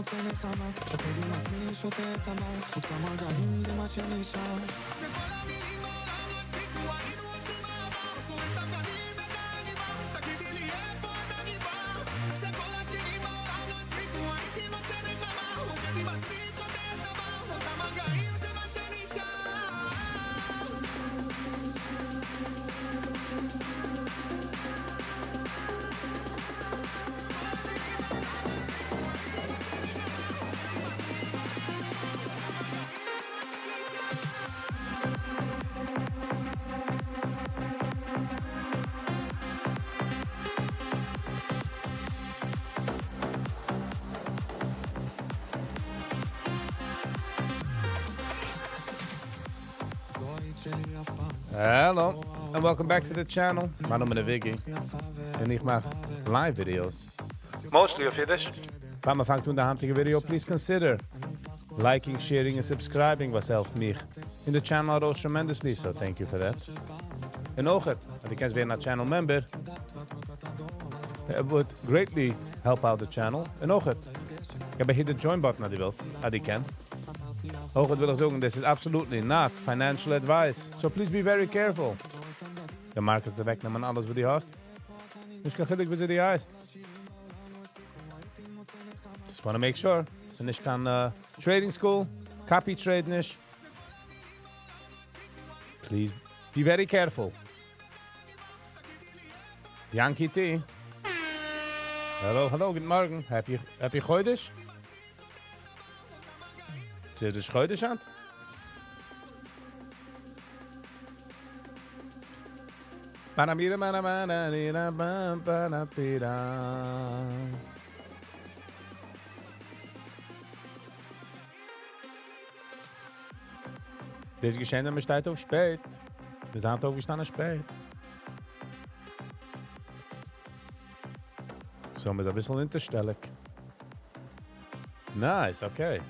מוצא נחמה, רוקד עם עצמי, שותה את המים, עוד כמה רגעים זה מה שנשאר. שכל המילים בעולם לא הספיקו, היינו עושים מעבר, שורף את הבגדים בדיין ניבר, תגידי לי איפה את הגיבר. שכל השירים בעולם לא הספיקו, הייתי מוצא נחמה, רוקד עם עצמי, שותה את המים, עוד כמה רגעים זה מה שנשאר. Hello, and welcome back to the channel. My name is Viggy, and I make live videos. Mostly of Yiddish. If you fangt mit der heutige Video, please consider liking, sharing, and subscribing was helpt me in the channel also tremendously, so thank you for that. And also, if you can be a channel member, it would greatly help out the channel. And also, ik heb hier de join button aan die wilt, als die kent. Ook wil ik zeggen, this is absolutely not financial advice, so please be very careful. De markt de weg naar alles wat die haast. Dus kan gelijk wie die haast. Just want to make sure. So nicht kan trading school, copy trade nicht. Please be very careful. Yankee T. Hallo, guten Morgen. Happy Yiddish? Zit de Yiddish aan? Panamira, manamana, panapira. Deze geschenken bestaat op spät. We zijn overgestaan spät. Zo met een beetje interstellig. Nice, okay.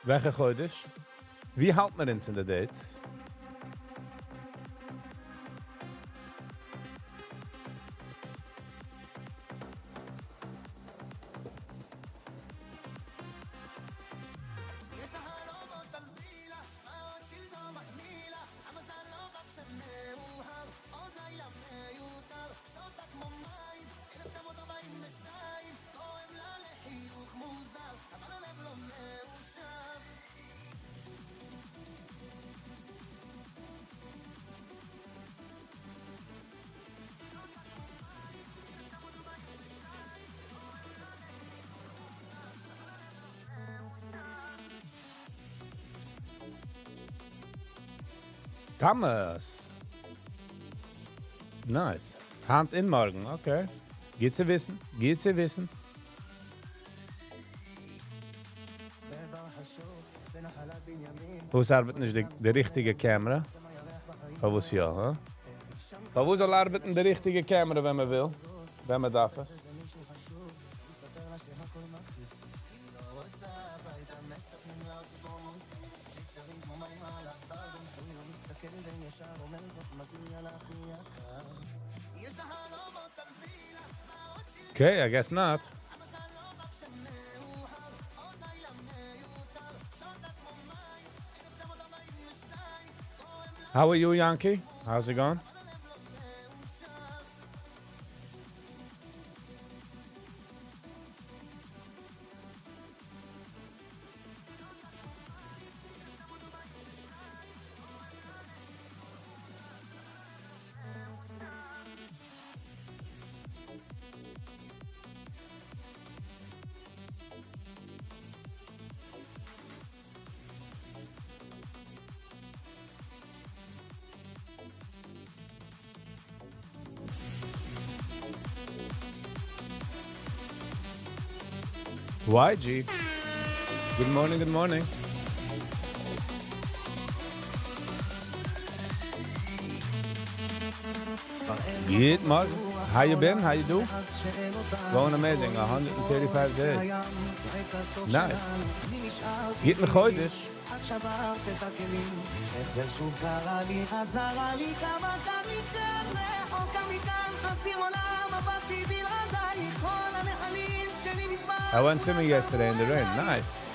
Weggegooid dus. Wie haalt me in de dates? Thomas. Nice. Hand in morgen, okay. Geht zu wissen, geht zu wissen. Hoe arbeitet nicht die richtige Kamera? Was ja, hè? Wo soll arbeiten die richtige Kamera, wenn man will? Wenn man darf es? Okay, I guess not. How are you, Yankee? How's it going? YG. Good morning, good morning. Good morning. How you been? How you do? Going amazing. 135 days. Nice. Geht mir heute. I went swimming yesterday in the rain. Nice.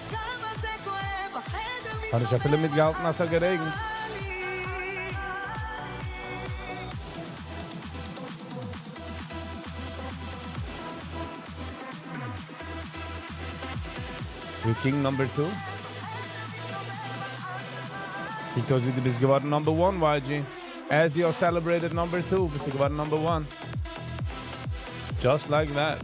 Habe ich ja viele mitgehalten, als geregnet. We king number 2. Because du bist geworden number 1, YG. As you celebrated number 2, bist du geworden number 1. Just like that.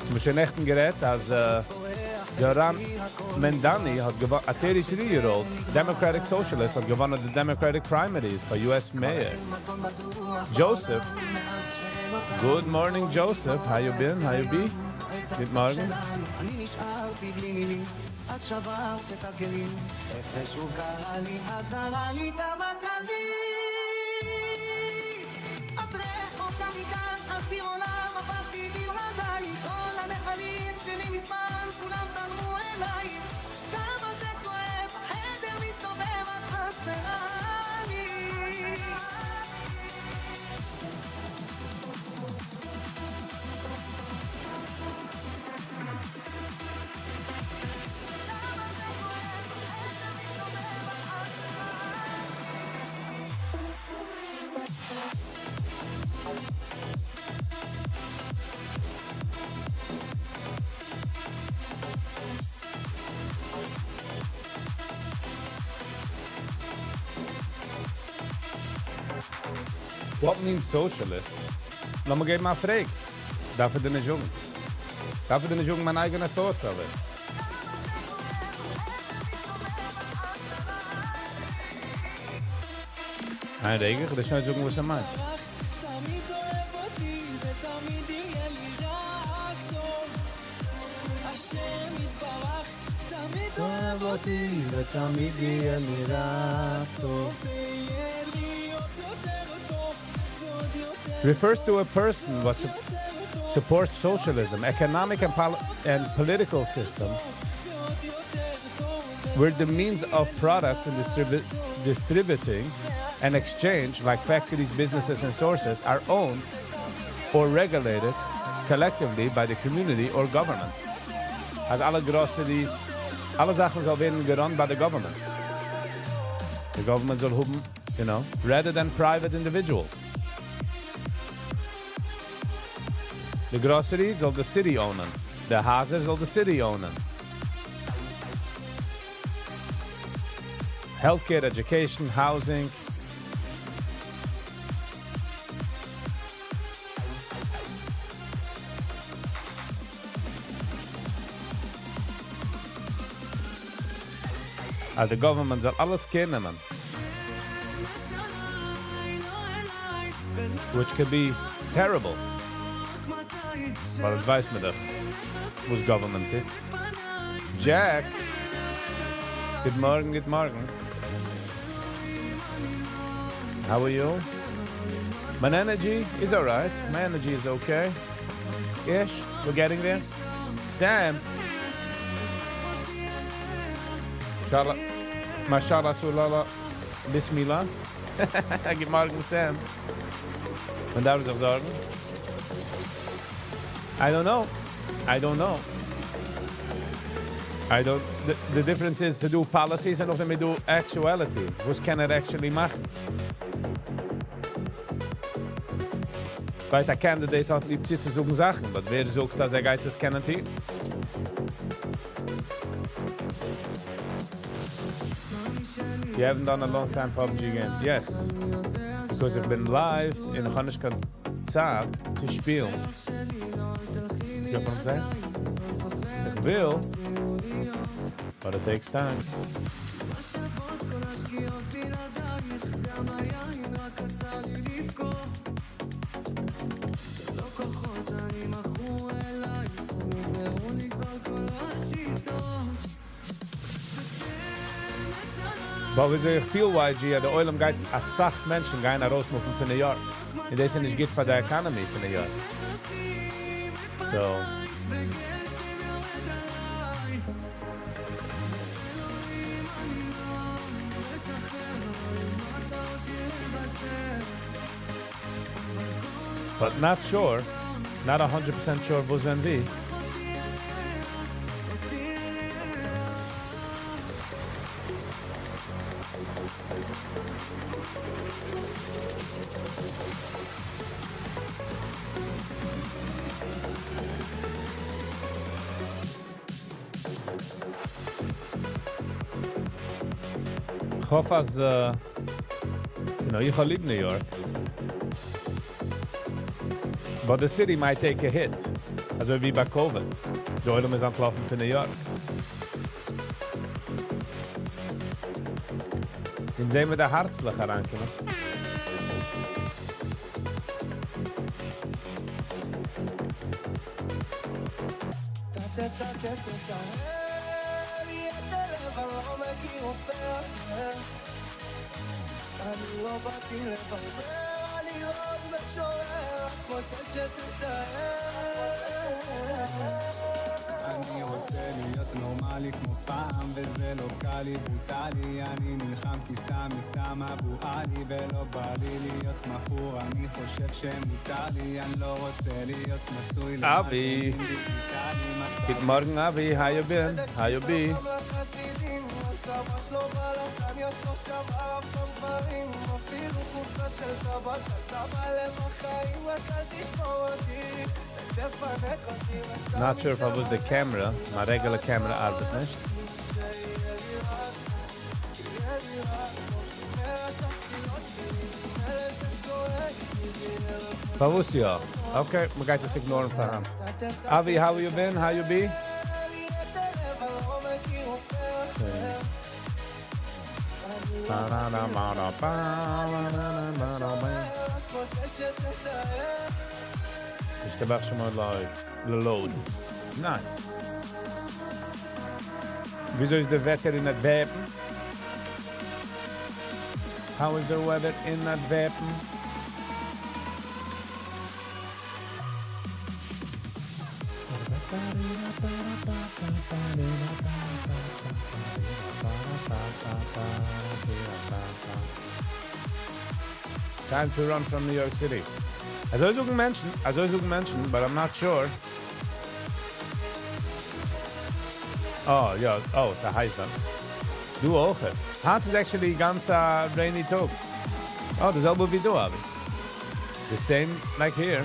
Zum schon echten Gerät, als Joram Mendani hat gewonnen, a 33-year-old Democratic Socialist hat gewonnen the Democratic Primary for US Mayor. Joseph. Good morning, Joseph. How you been? How you be? Good morning. What means socialist? Lass mich mal fragen. Darf ich dir nicht sagen? Darf ich dir nicht sagen, meine eigene Thoughts auf it? Nein, Reger, das ist nicht sagen, was er meint. Refers to a person what supports socialism, economic and political system, where the means of product and distributing and exchange, like factories, businesses, and sources, are owned or regulated collectively by the community or government. As alle groceries, alle Sachen soll werden gerun by the government. The government soll haben, rather than private individuals. The groceries of the city ownen. The houses of the city ownen. Healthcare, education, housing. As the government soll alles kennen. Which could be terrible. But het wijst me dat. Was government it? Jack. Good morning, good morning. How are you? My energy is alright. My energy is okay. Ish, we're getting there. Sam. Mashallah, sulala, bismillah. Good morning, Sam. En daar is er zorgen. I don't know. The difference is to do policies and of them do actuality. Was can it actually machen? Weil der Candidate hat lieb zu suchen Sachen, but wer sucht, dass geht das kennen die? You haven't done a long time PUBG game. Yes. Because I've been live in Hanishka Zeit to spielen. You know what I'm saying? Ich will, but it takes time. But wieso ich viel YG, ja, der Oilem geht, als sacht Menschen gehen rausmuffen für New York. Und das ist nicht gut für die Economy für New York. So, but not sure. Not 100% sure wo sind wie. Ich hoffe, als, ich liebe New York. But the city might take a hit. Also wie bei COVID. Die Oilum ist angelaufen für New York. Den sehen wir da herzlich herankommen. אני לא באתי לבלבל, אני עוד משורר, רוצה שתתאר. אני רוצה להיות נורמלי כמו פעם, וזה לא קל לי, ברוטלי. אני נלחם כי סמי סתם אבואה לי, ולא בא לי להיות מכור. אני חושב שמותר לי, אני לא רוצה להיות נשוי. Avi. Good morning, Avi. How you been? How you be? Not sure if I was the camera. My regular camera arbeitet nicht. Verwusst ja. Okay, man geht das ignoren von Hand. Avi, how you been? How you be? Ich habe schon mal load. Nice. Wieso ist der Wetter in Antwerpen? How is the weather in Antwerpen? Time to run from New York City. I soll suchen Menschen, but I'm not sure. Oh, ja, oh, es ist heiß dann. Du auch. Heute ist actually ganz rainy Tag. Oh, dasselbe wie du, Abi. The same like here.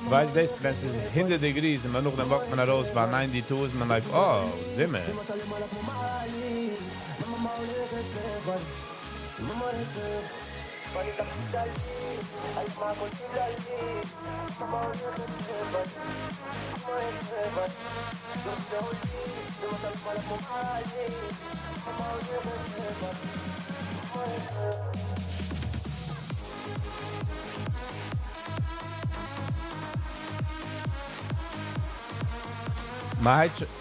Weißt du, wenn es 100 degrees und man noch dann walkt man raus bei 92 und man like, oh, Zimmer.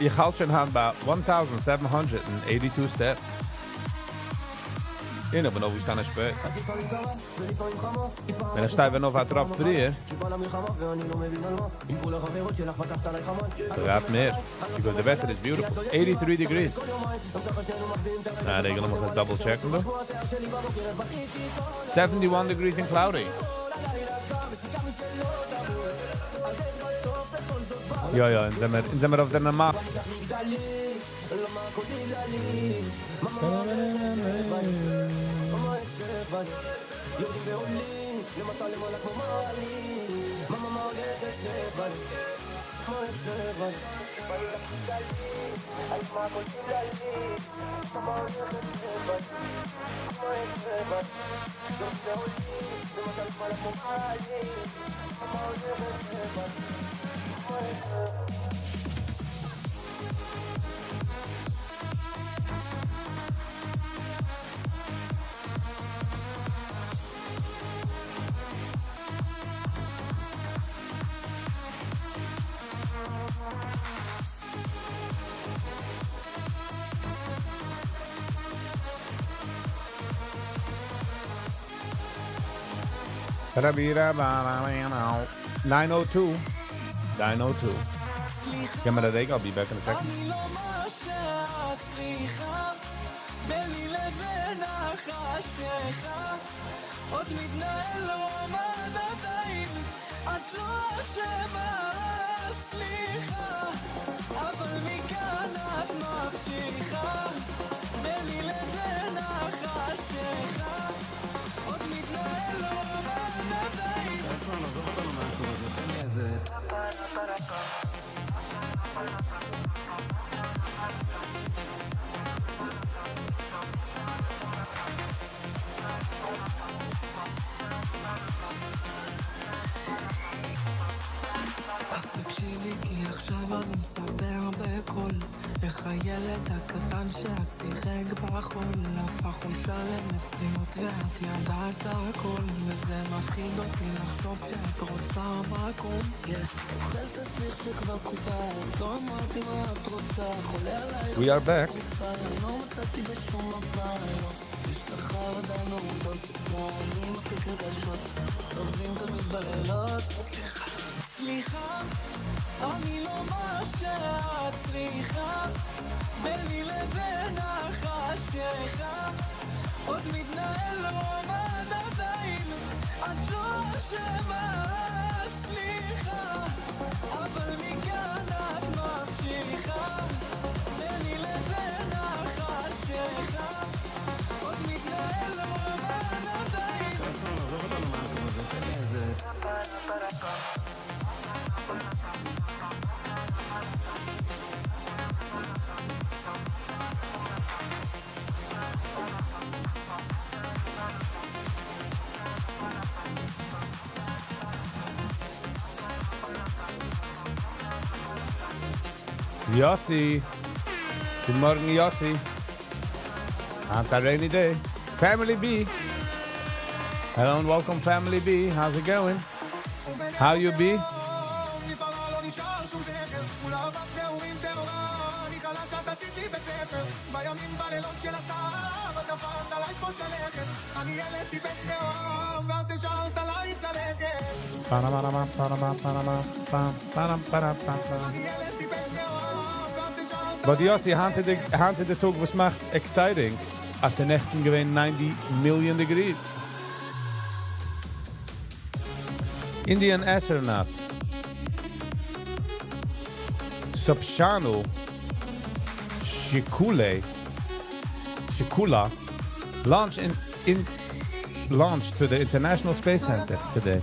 Ich halte schon an bei 1,782 steps. Ich bin noch, wie ich kann nicht spät. Wenn ich stehe noch was drauf früher, dann mehr. Because the weather is beautiful. 83 degrees. Na, ik ga nog eens double checken. 71 degrees and cloudy. Ja, in zijn we op de normaal. Rabira 902. 902. Get me that egg, I'll be back in a second. עוד מתנהל לא מדעים, את לא אשמה, סליחה, אבל מכאן את ממשיכה, ביני לבין החשיכה, עוד מתנהל לא מדעים. ששון, עזוב אותנו מהעצוב הזה, תן לי איזה... אז תקשיבי כי עכשיו אני מספר בקול איך הילד הקטן שהשיחק בחול הפך חולשה למציאות ואת ידעת הכל וזה מפחיד אותי לחשוב שאת רוצה מקום אוכל תסביך שכבר תקופה לא אמרתי מה את רוצה חולה עלייך We are back. לא מצאתי בשום מקום יש לך עדיין עובדות כמו אני מפיק רגשות טובים תמיד בלילות סליחה, אני לא מה שאת צריכה ביני לבין החשיכה עוד מתנהל לא מדעים את לא אשמה, סליחה אבל מכאן את ממשיכה ביני לבין החשיכה עוד מתנהל לא מדעים. ששון, עזוב אותנו מהעצוב הזה, תן לי איזה... Yossi. Good morning, Yossi. It's a rainy day. Family B. Hello and welcome, Family B. How's it going? How you be? But Yossi, hand to the talk was macht exciting. Als de Nächten gewesen 90 million degrees. Indian astronaut Subshanu Shikula launched to the International Space Center today,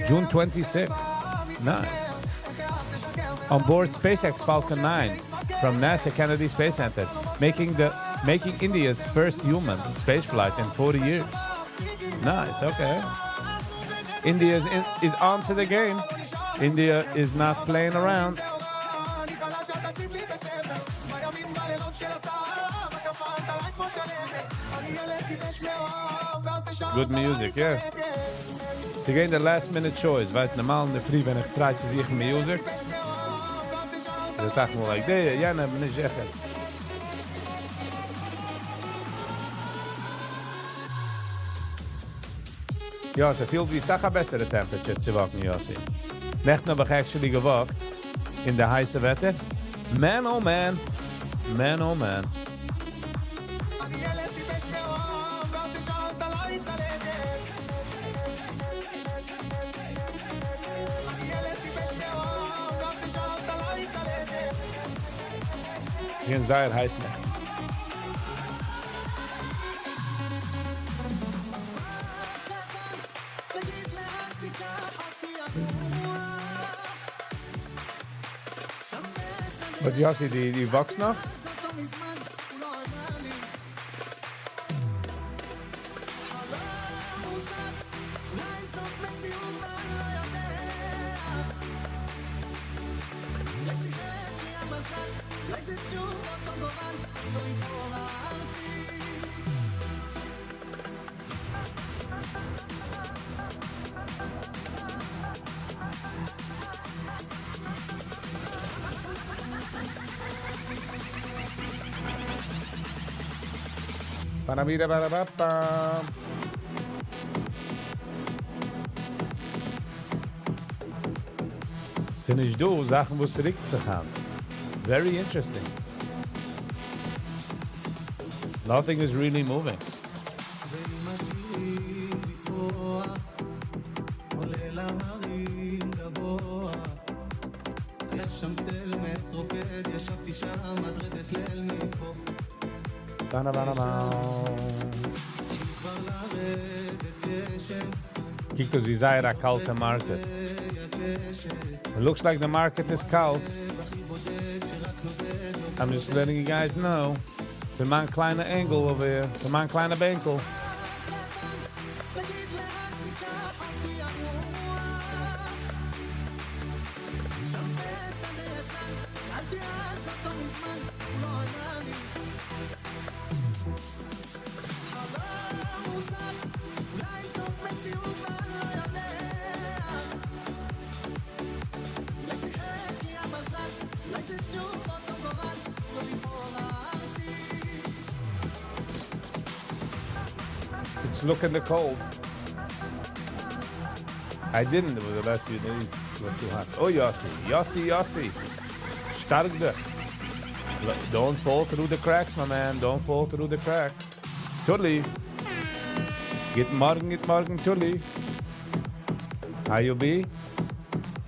June 26th. Nice. On board SpaceX Falcon 9 from NASA Kennedy Space Center, making India's first human spaceflight in 40 years. Nice, okay. India is on to the game. India is not playing around. Good music, yeah. It's again the last minute choice. Weißt normal in der Früh, wenn ich try zu sich Music. Dann sagt man like, ja, ne, bin ich echt. Ja, so viel wie Sache bessere Temperature zu wachen, Yossi. Nächten habe ich actually gewacht in der heiße Wetter. Man, oh man. Man, oh man. Hier in Zaire heißt nicht. Wat Jassie, die wachst nog? Sind nicht du Sachen, wo es zurückzukommen haben. Very interesting. Nothing is really moving. Kijk eens, wie zei er kalte market. It looks like the market is cold. I'm just letting you guys know. The man kleine angle over here. The man kleine benkel. It's looking the cold. I didn't over the last few days. It was too hot. Oh, Yossi. Stark there. Don't fall through the cracks, my man. Don't fall through the cracks. Tully. Get morgen, Tully. How you be?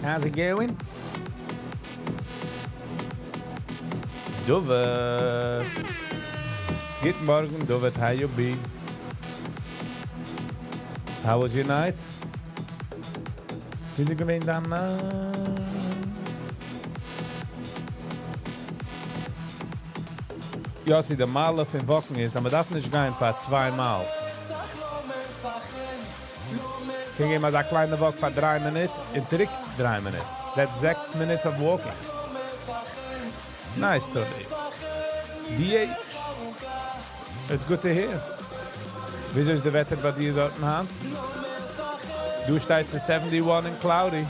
How's it going? Dove. Get morgen, Dove. How you be? How was your night? Wie is gewesen dan? Ja, sie der Mal von Wochen ist, aber darf nicht gehen für 2 Mal. Ging immer da kleine Woche für 3 Minuten und zurück 3 Minuten. That's 6 minutes of walking. Nice, Tony. DH. It's good to hear. Wieso ist der Wetter bei dir dort in Hand? Du stehst zu 71 and cloudy.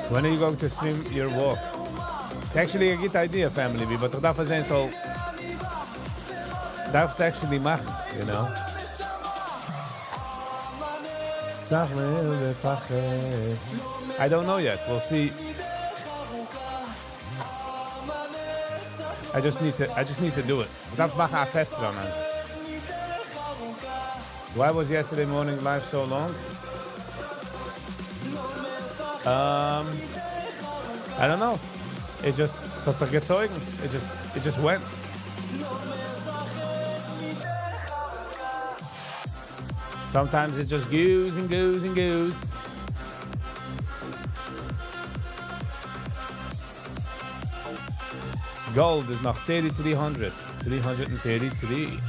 When are you going to stream your walk? It's actually a good idea, family, but dat was zijn zo. That's actually machen, you know. I don't know yet. We'll see. I just need to do it. Dat mag haar test dan. Why was yesterday morning live so long? I don't know. It just it just went. Sometimes it just goes and goes and goes. Gold is nog 3,300. 333.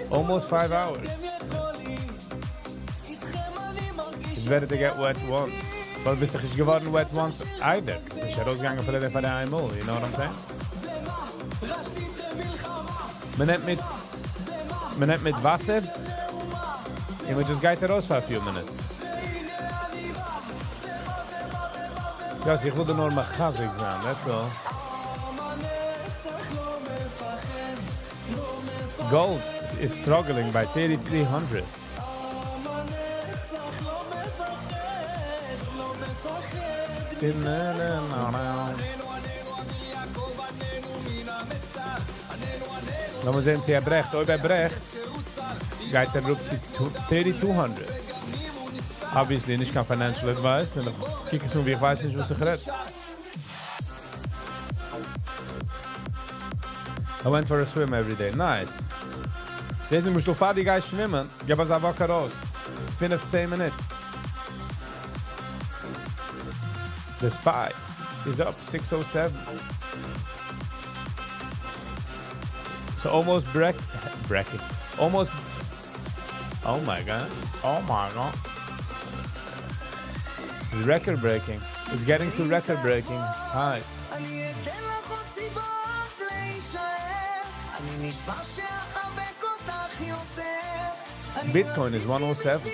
Almost 5 hours. It's better to get wet once. But bist du nicht geworden wet once either. Ich hätte ausgegangen für den einmal, you know what I'm saying? Man nimmt mit Wasser und man just geht raus for a few minutes. Ja, ich würde nur mal chasig sein, that's all. Gold is struggling by 3,300. Laten we zien, sie brecht. Oh, bij brecht gaat er op 3,200. Obviously, nicht kein financial advice. Und kicken so, wie ich weiß nicht, was ich red. I went for a swim every day. Nice. Deze moest nog vaak die guys schwimmen. Gib uns eine Woche raus. 15 Minuten. The SPY is up 607. So almost bracket. Almost. Oh my god. Oh my god. It's record breaking. It's getting to record breaking highs. Bitcoin is 107.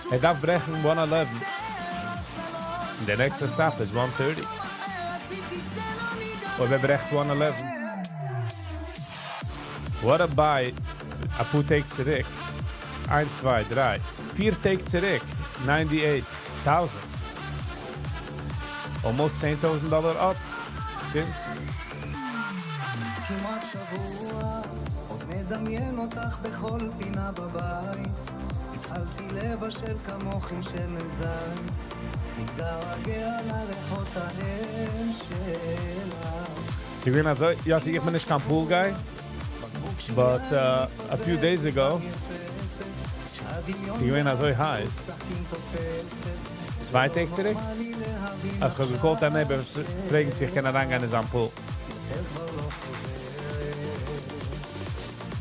Hij darf brechen 111. The next stop is 130. Und wir brechen 111. What a buy. A put take zurück. 1, 2, 3. 4 take zurück. 98,000. Almost $10,000 up since. כמעט שבוע, עוד מדמיין אותך בכל פינה בבית. התחלתי לבשל כמוך עם שמן זית. מתגעגע לריחות ההם שלך. Sie gehen also, ja, ich bin nicht kein Pool guy, but a few days ago, ich bin also heiß. 2 Tage zurück. Als ich gekocht habe, fragen sich, kann reingehen in seinen Pool.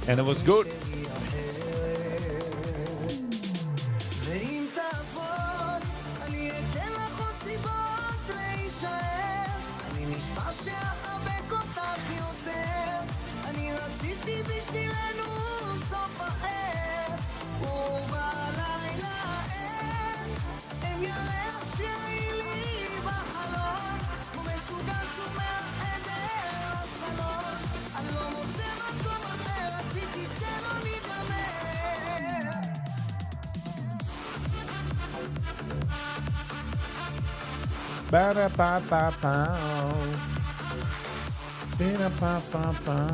And it was good. ואם תעבוד, אני אתן לך עוד סיבות להישאר. אני נשמע שאחבק אותך יותר. אני רציתי בשבילנו סוף אחר. ובלילה אין ירח שיראי לי בחלום. ומשוגע שוב מהחדר הסלון. אני לא מוצא מקום אחר, רציתי שלא נגמר. Ba-da-ba-ba-bow. Ba-da-ba-ba-bow.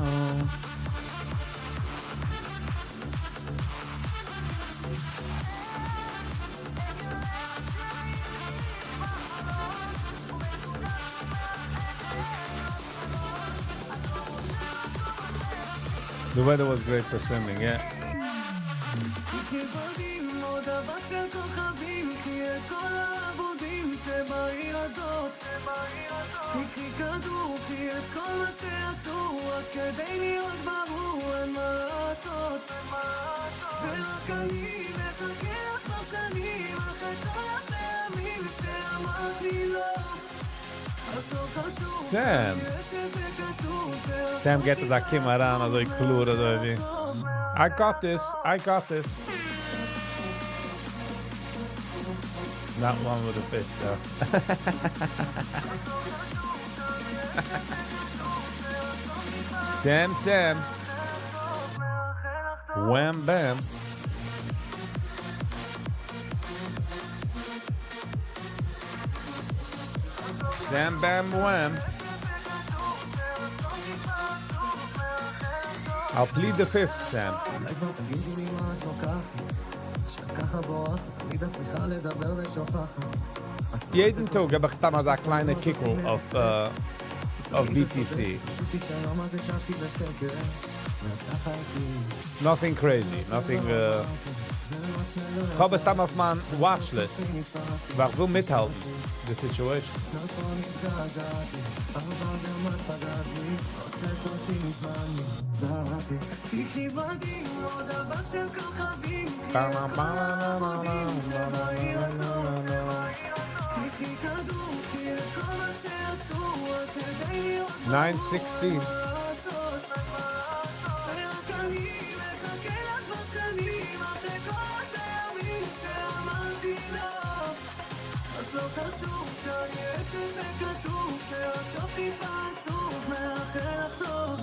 The weather was great for swimming, yeah. כיבודים עוד אבק של כוכבים קחי את כל העבודים שבעיר הזאת קחי כדור קחי את כל מה שעשו רק כדי להיות ברור אין מה לעשות ורק אני מחכה לך כבר שנים אחרי כל הפעמים שאמרת לי לא אז לא חשוב Sam. שזה כתוב זה Sam get to that Kim around as I klura då. I got this. I got this. Not one with a fish though. Sam. Wham bam. Sam bam wham. I'll plead the fifth, Sam. אולי כבר תגידי לי מה את לוקחת שאת ככה בורחת תמיד את צריכה לדבר ושוכחת Jeden Tag habe ich dann eine kleine Kickel auf BTC. רציתי שהיום הזה שבתי בשקט ואת ככה איתי Nothing crazy, nothing... Ich habe es dann auf meinem Watchlist, weil ich will mithalten, the situation. נכון התגעגעתי אבל גם את פגעת בי הוצאת אותי מזמן דעתי תקחי בדים עוד אבק של כוכבים קחי את כל העבודים שבעיר הזאת קחי כדור קחי את כל מה שעשו רק כדי להיות 916. לעשות ורק אני מחכה לך כבר שנים אחרי כל הפעמים שאמרתי לא אז לא חשוב כנראה שזה כתוב זה רק סוף טיפה עצוב מאחל לך טוב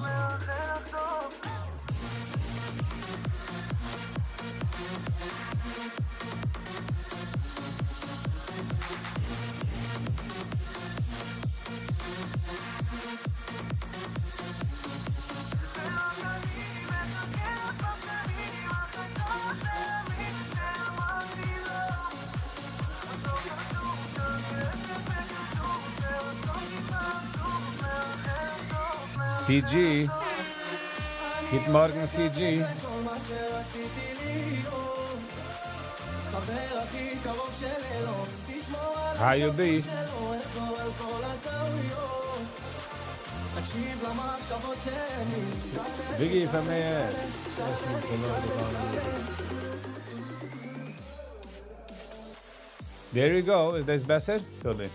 CG. Guten Morgen, CG. כל מה שרציתי להיות חבר הכי קרוב של אלון תשמור על How you be? שלו אחזור על כל הטעויות תקשיב למחשבות שלי Viggy from the There you go. Is this besser? Totally.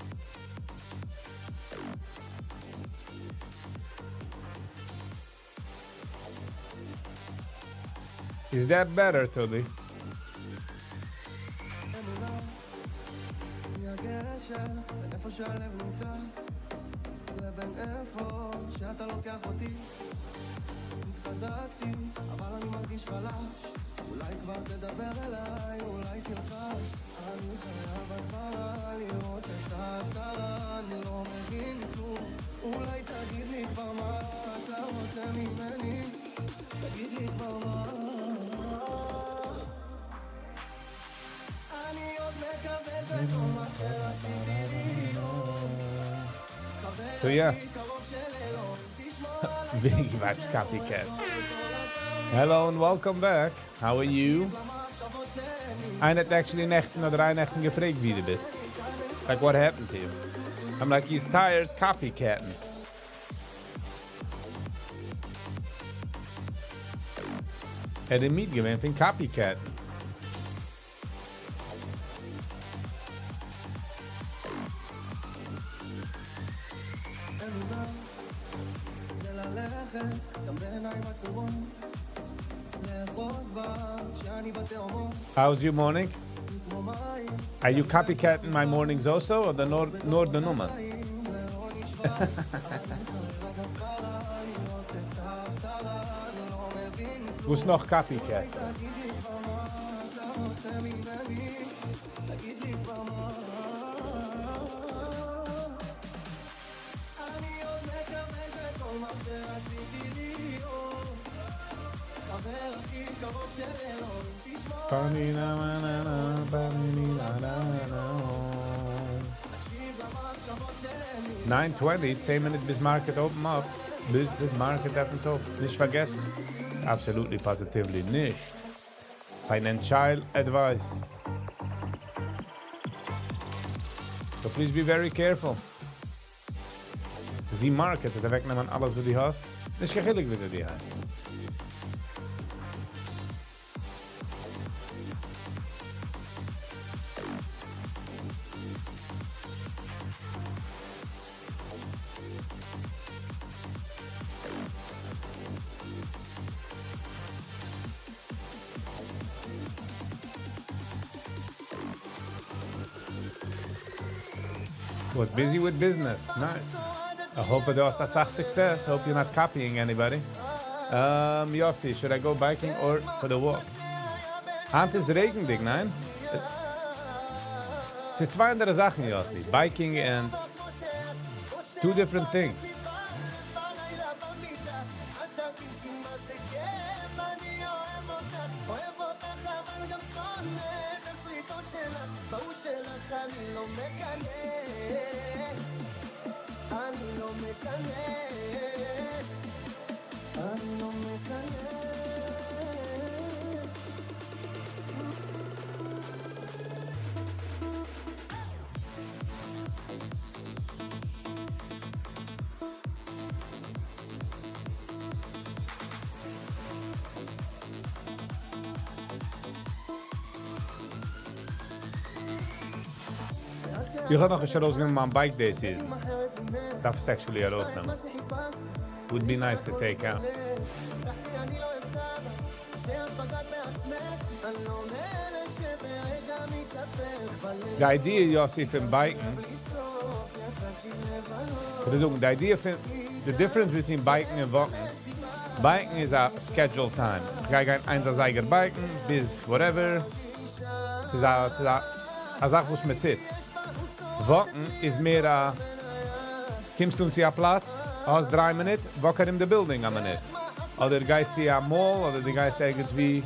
Is that better, Totally? איפה שהלב נמצא לבין איפה שאתה לוקח אותי התחזקתי אבל אני מרגיש חלש אולי כבר תדבר אליי אולי תלחש אני חייב הסברה לראות את ההסתרה אני לא מבין כלום אולי תגיד לי כבר מה אתה רוצה ממני תגיד לי כבר מה אני עוד מקווה בכל מה שרציתי So yeah, Viggy Vibes Copycat. Hello and welcome back. How are you? I had actually another Nächten gefragt, wie du bist. Like, what happened to you? I'm like, he's tired copycatting. Er hat Miet gewinnt von Copycatting. How's your morning? Are you copycatting my mornings also, or the Northern Nummer? Who's noch copycat? $9.20, 10 minutes bis Market open up. Bis das Market öffnet auf. Nicht vergessen. Absolutely, positively nicht. Financial advice. So please be very careful. Die Market, da wegnehmen alles, was du hast. Nicht gechillig, wie sie die heißt. Was busy with business. Nice. I hope du hast a success. Hope you're not copying anybody. Yossi, should I go biking or for the walk? Ant ist regendig, nein? Es sind zwei andere Sachen, Yossi. Biking and two different things. Ich habe noch ein rausgenommen am Bike Day Season. Darf es actually rausnehmen. Would be nice to take out. The idea, Yossi, from biking, the idea from the difference between biking and walking. Biking is a scheduled time. Ich gehe einseiger biken bis whatever. Es ist a Sache, was mit tut. Walken is meer kommst du zu einem Platz, aus 3 Minuten, walken in the building a minute. Oder du gehst zu einem Mall, oder du gehst irgendwie,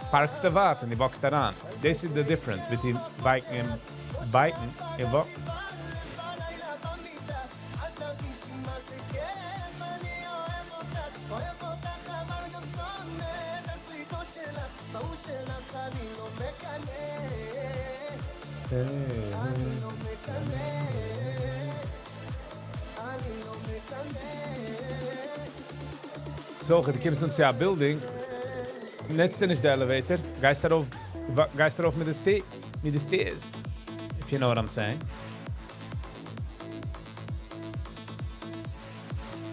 parkst du wart und du walkst daran. This is the difference between biking and walking. So, du kommst nun zu einem Building, jetzt nicht der Elevator, gehst darauf mit den Steps. me the stairs, if you know what I'm saying.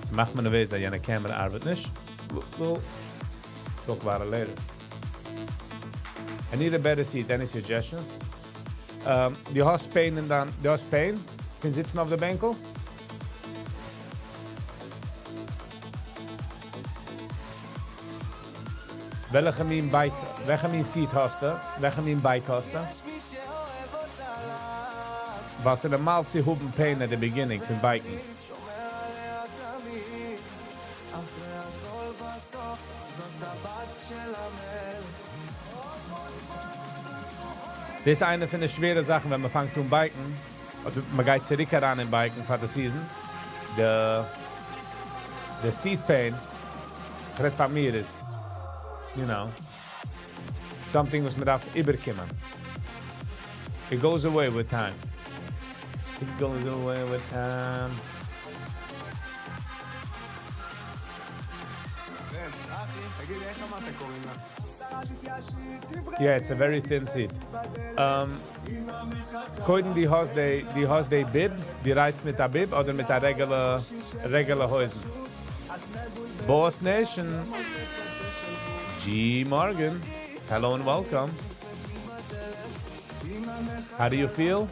So mach me eine that jene camera arbeit nicht. We'll talk about it later. I need a better seat. Any suggestions? Die hast Pain und dann, die hast Pain? Can sitzen auf der Bänkel? Welche mein Seat hast du? Welche mein Bike hast du? Was in der Mal zu haben Pain at the beginning von Biken? Das ist eine von den schweren Sachen, wenn man fängt zu biken. Oder man geht zurück heran in Biken für die Season. Der seat pain, gerade von mir ist, you know, something was man darf überkommen. It goes away with time. It goes away with time. Yeah, it's a very thin seat. Koiden die hast die bibs, die reizt mit der bib oder mit der regular Häusen. Boss Nation. G. Morgan. Hello and welcome. How do you feel?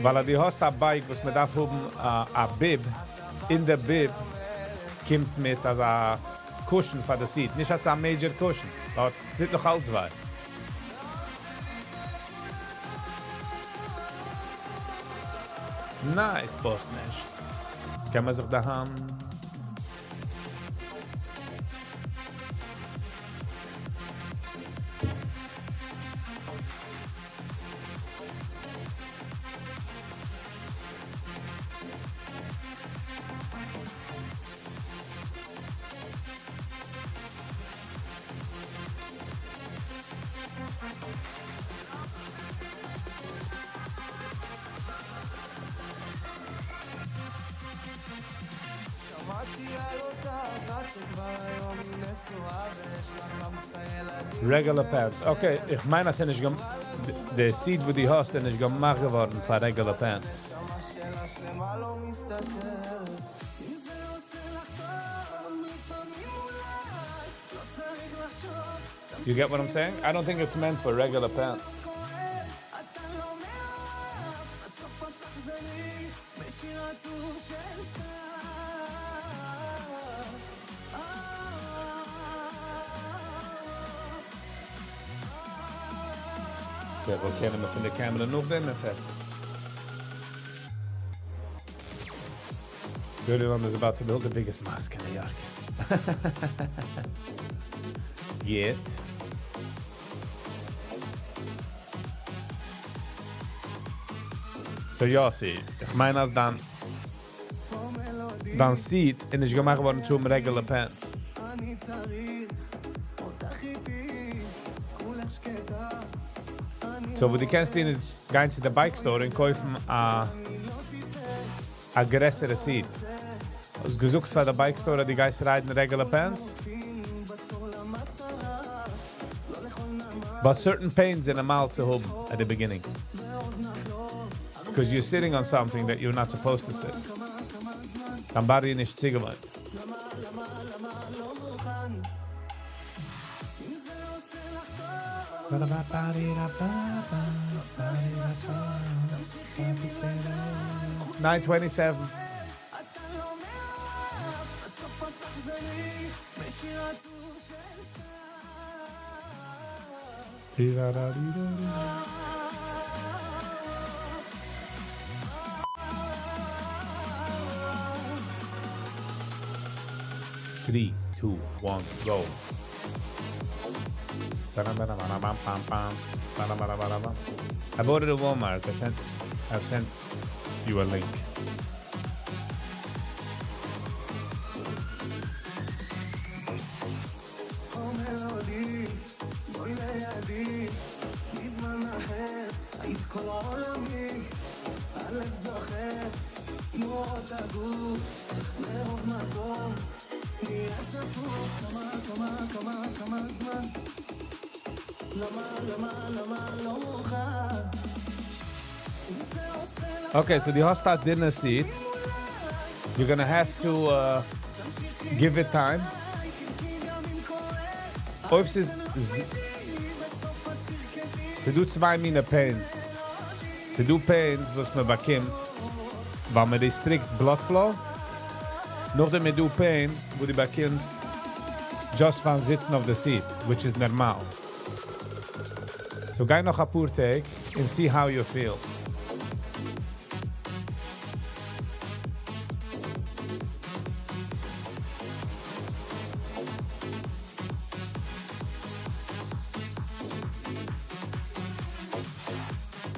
Weil du hast ein Bike, was man darf haben, a Bib. In der Bib kommt mit a Cushion für das Seat. Nicht als ein Major Cushion. Das wird noch alles weit. Nice, Boss Nash. Kann man sich da haben. Regular pants. Okay, ich meine, das ist nicht der Seat, wo die hast, ist nicht gemacht geworden für regular pants. You get what I'm saying? I don't think it's meant for regular pants. Ja, we kennen me van de camera nog den effect. Julian is about to build the biggest mosque in New York. Get. So ja, zie. Ich meine, als dan sieht, en is gemaakt worden zu regular pants. So, wo die kennst ihn, ist gehen zu der Bike Store und kaufen a größere Seat. Hast gesucht für der Bike Store, die Guys reiten regular pants? But certain pains in a mouth to home at the beginning. Because you're sitting on something that you're not supposed to sit. Dann bari nicht zigewalt. $9.27. Three, two, one, go. I bought it at Walmart. I've sent you a link. תנועות הגוף, מרוב מקום, נהיה צפוף כמה זמן. למה לא מוכן? Okay, so the hostile dinner seat, you're gonna have to give it time. Ob sie du zwei meine Pains. Sie du Pains, was man bekommt, weil man restrict blood flow. Noch dem du Pain, wo du bekommst, just from sitzen auf the seat, which is normal. So geh noch a pur take and see how you feel.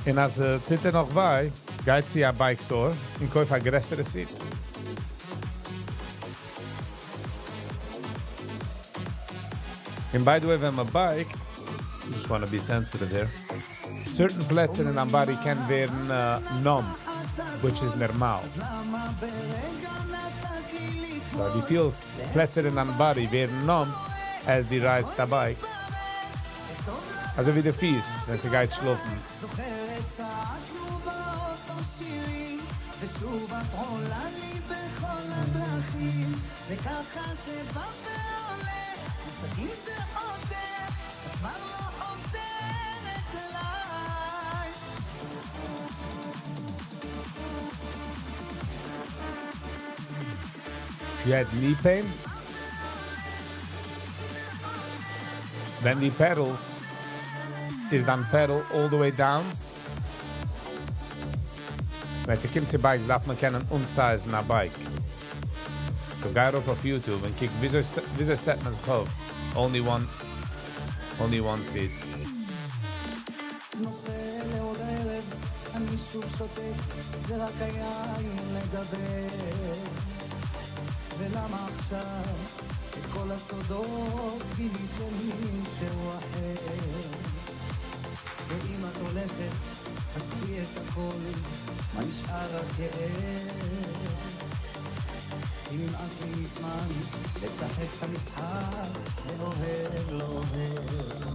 En als dit er nog bij, gaat ze naar bike store en koop een größere seat. And by the way, when my bike, just want to be sensitive here, certain plaatsen in our body can werden numb, which is normal. So die feels plaatsen in our body werden numb as die rides the bike. Also wie der Fies, wenn sie geht schlafen. ושוב את עולה לי בכל הדרכים וככה זה בא ועולה מושגים זה עודף את כבר לא עוזרת אליי You had knee pain? Then the pedals is then pedal all the way down. Wenn sie kommt zu Bikes, darf man keinen unsizen a Bike. So geh auf YouTube und kick, wieso set man sich auf? Only one feet. נופל לעוד ערב, אני שוב שותק, זה רק היין לדבר. ולמה עכשיו את כל הסודות גילית למישהו אחר? ואם את הולכת, אז תהי את הכל, מה נשאר הכאב? אם נמאס לי מזמן, לשחק את המשחק, לאוהב, לא אוהב.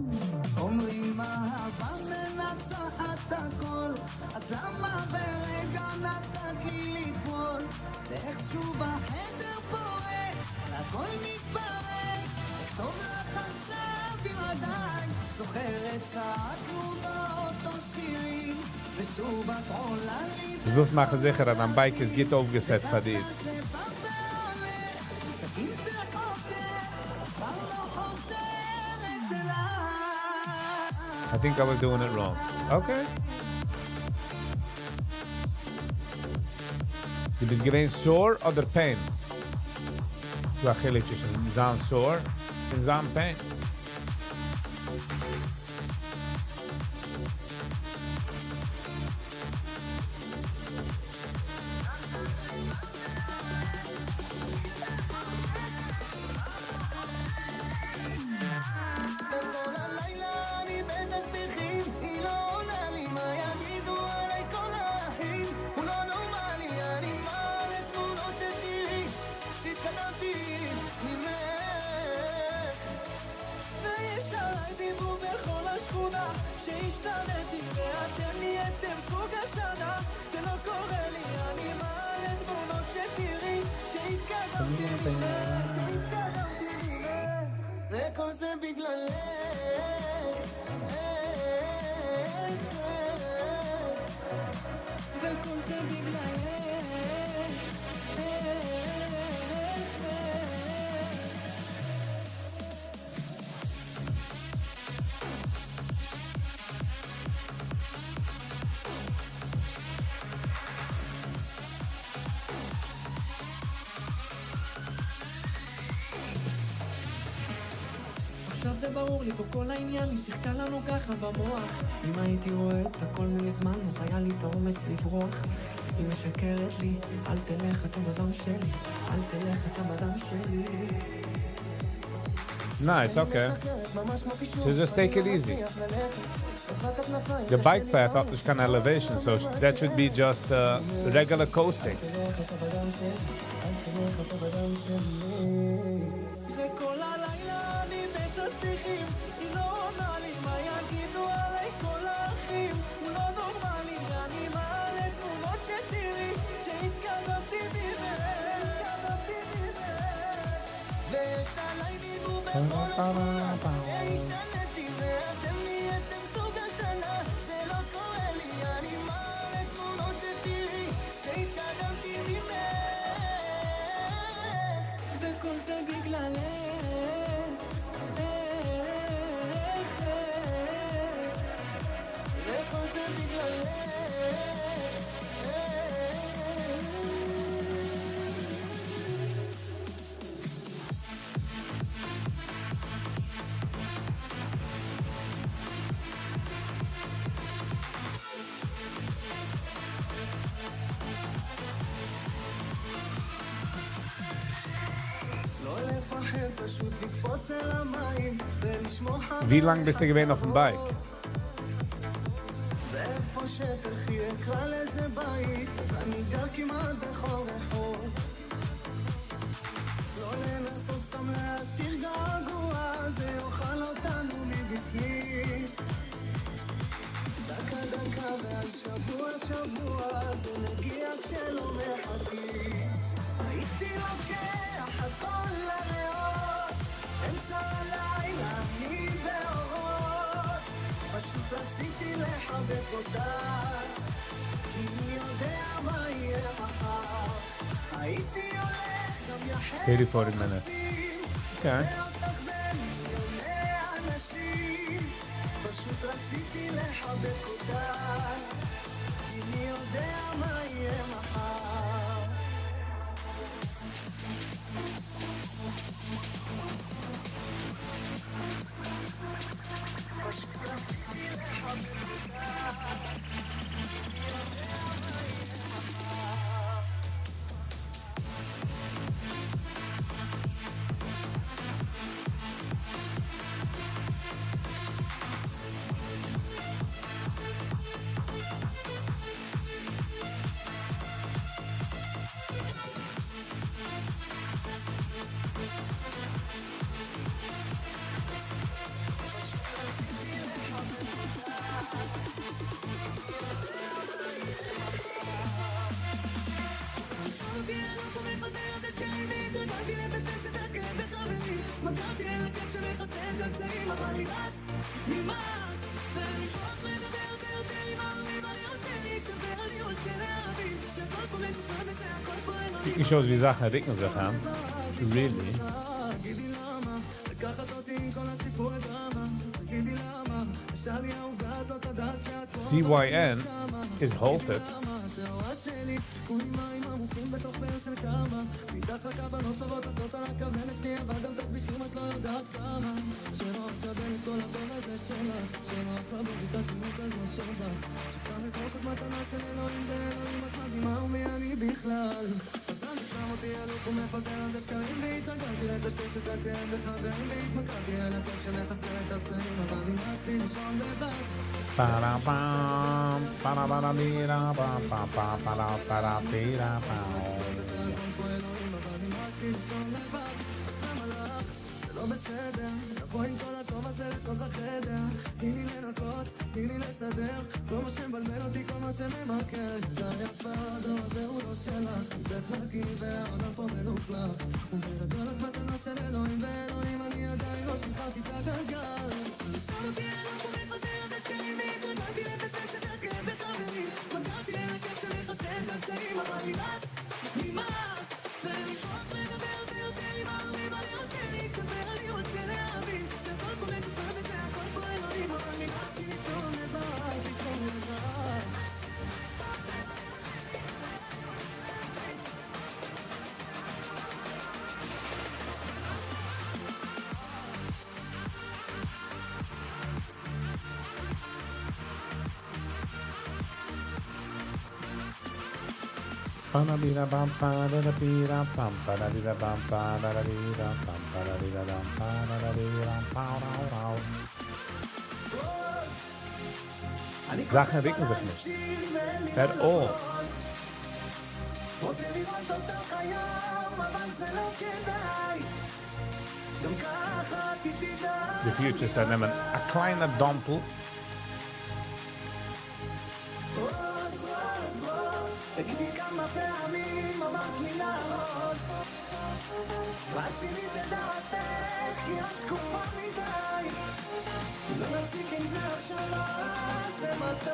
אומרים אהבה מנצחת הכל, אז למה ברגע נתת לי ליפול? ואיכשהו בחדר פורק, והכל מתפרק, אכתוב לך עכשיו בלעדיי, זוכרת צעקנו באותו שירים, ושוב את עולה לי Du wirst machen sicher, dass ein Bike ist gut aufgesetzt für dich. I think I was doing it wrong. Okay. Du bist gewesen sore oder pain? Du achilles zwischen Zahn sore und Zahn pain. וכל זה בגללך וכל זה בגללך עכשיו זה ברור לי, פה כל העניין, היא שיחקה לנו ככה במוח. אם הייתי רואה את הכל מזמן, אז היה לי את האומץ לברוח. היא משקרת לי, אל תלך, אתה בדם שלי, אל תלך, אתה בדם שלי. Nice, okay. So just take it easy. The bike path up is kind of elevation, so that should be just regular coasting. וכל הלילה אני בתסביכים, היא לא עונה לי, מה יגידו עליי כל האחים? הוא לא נורמלי, אני מעלה תמונות שתראי, שהתקדמתי ממך, ויש עליי דיבור בכל שהשתנתי ואתם נהייתם סוג השנה, זה לא קורה לי, אני מעלה תמונות שתראי, שהתקדמתי ממך, וכל זה בגללך. וכל זה בגללך. לא לפחד, פשוט לקפוץ אל המים ולשמור Wie lang bist du gewesen auf dem Bike? ואיפה שתלכי אקרא לזה בית, אז אני גר כמעט בכל רחוב. לא לנסות סתם להסתיר געגוע, זה יאכל אותנו מבפנים. דקה דקה ואז שבוע שבוע, זה מגיע כשלא מחכים. הייתי לוקח הכל לריאות, אמצע הלילה אני באורות, פשוט רציתי לחבק אותה, מי יודע מה יהיה מחר. הייתי הולך גם יחד 30-40 minutes. Okay. ואותך במיליוני אנשים, פשוט רציתי לחבק אותה, מי יודע מה יהיה מחר. מכרתי על הכיף שמחסן גלצאים, אבל נמאס, נמאס, ואני כוח לדבר זה יותר עם הערבים, אני רוצה להשתפר, אני רוצה להבין, שהכל פה מתוקן וזה הכל פה אלוהים. Ich shows wie Sachen entwickeln sich haben. Really. תגידי למה, לקחת אותי עם כל הסיפור הדרמה, תגידי למה, השעה לי העובדה הזאת לדעת שאת CYN is halted. התאורה שלי, כולי מים עמוקים בתוך באר של כמה, מתחת לכוונות טובות עצות על הכוון השנייה, אבל גם תסביכים את לא יודעת כמה, שלא אקבל את כל הטוב הזה שלך, שלא אכבד את התמימות אז לא שבח, שסתם לזרוק את מתנה של אלוהים באלוהים, את מדהימה ומי אני בכלל. אז אני שם אותי על לוק ומפזר על זה שקרים, והתרגלתי לטשטש את הכאב בחברים, והתמכרתי על הטוב שמחסר את הפצעים, אבל נמאסתי לישון לבד. Ba-da-bam, ba-da-ba-da-bee-da-ba-ba-ba-da-ba-da-bee-da-ba. לא בסדר, לבוא עם כל הטוב הזה לתוך החדר, תני לי לנקות, תני לי לסדר, כל מה שמבלבל אותי, כל מה שממכר, די יפה, הדור הזה הוא לא שלך, תחלקי והעולם פה מלוכלך, ובגדול את מתנה של אלוהים ואלוהים, אני עדיין לא שחררתי את הגלגל. שם אותי על לוק ומפזר על זה שקרים, והתרגלתי לטשטש את הכאב בחברים, מכרתי על הכיף שמחסן גלצאים, אבל נמאס, נמאס, ואני כוח לדבר זה יותר עם הערבים, אני רוצה להשתפר, אני רוצה להבין, שהכל פה מתוקן וזה הכל פה אלוהים, אבל נמאסתי לישון לבד, לישון לבד. Ba-da-bee-da-bam, ba-da-da-bee-da-bam, ba-da-dee-da-bam, ba-da-da-dee-da-bam, ba-da-dee-da-dam, ba-da-da-dee-dam, pow-dow-dow. Sachen entwickeln sich nicht. At all. רוצה לראות אותך היום, אבל זה לא כדאי. גם ככה תדע. The future said them a kleiner Dompel. תגידי כמה פעמים אמרת מילה עוד. ועשינית את דעתך, כי את שקופה מדי. לא נפסיק עם זה עכשיו, זה מתי.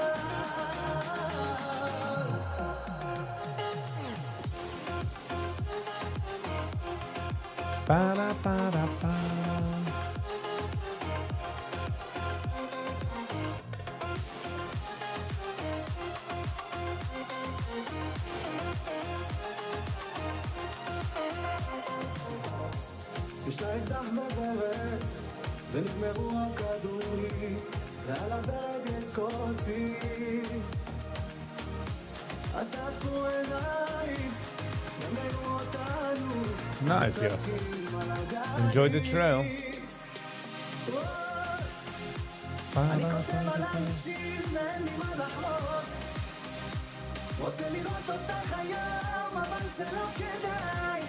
Ba-da-ba-da-ba. יש לה אקדח בברד, ונגמרו הכדורים, ועל הברד יש קוצים. אז תעצרו עיניים, דמיינו אותנו. Nice, yes. Enjoy the trail. אני כותב על האנשים ואין לי מה לחמוד. רוצה לראות אותך היום, אבל זה לא כדאי.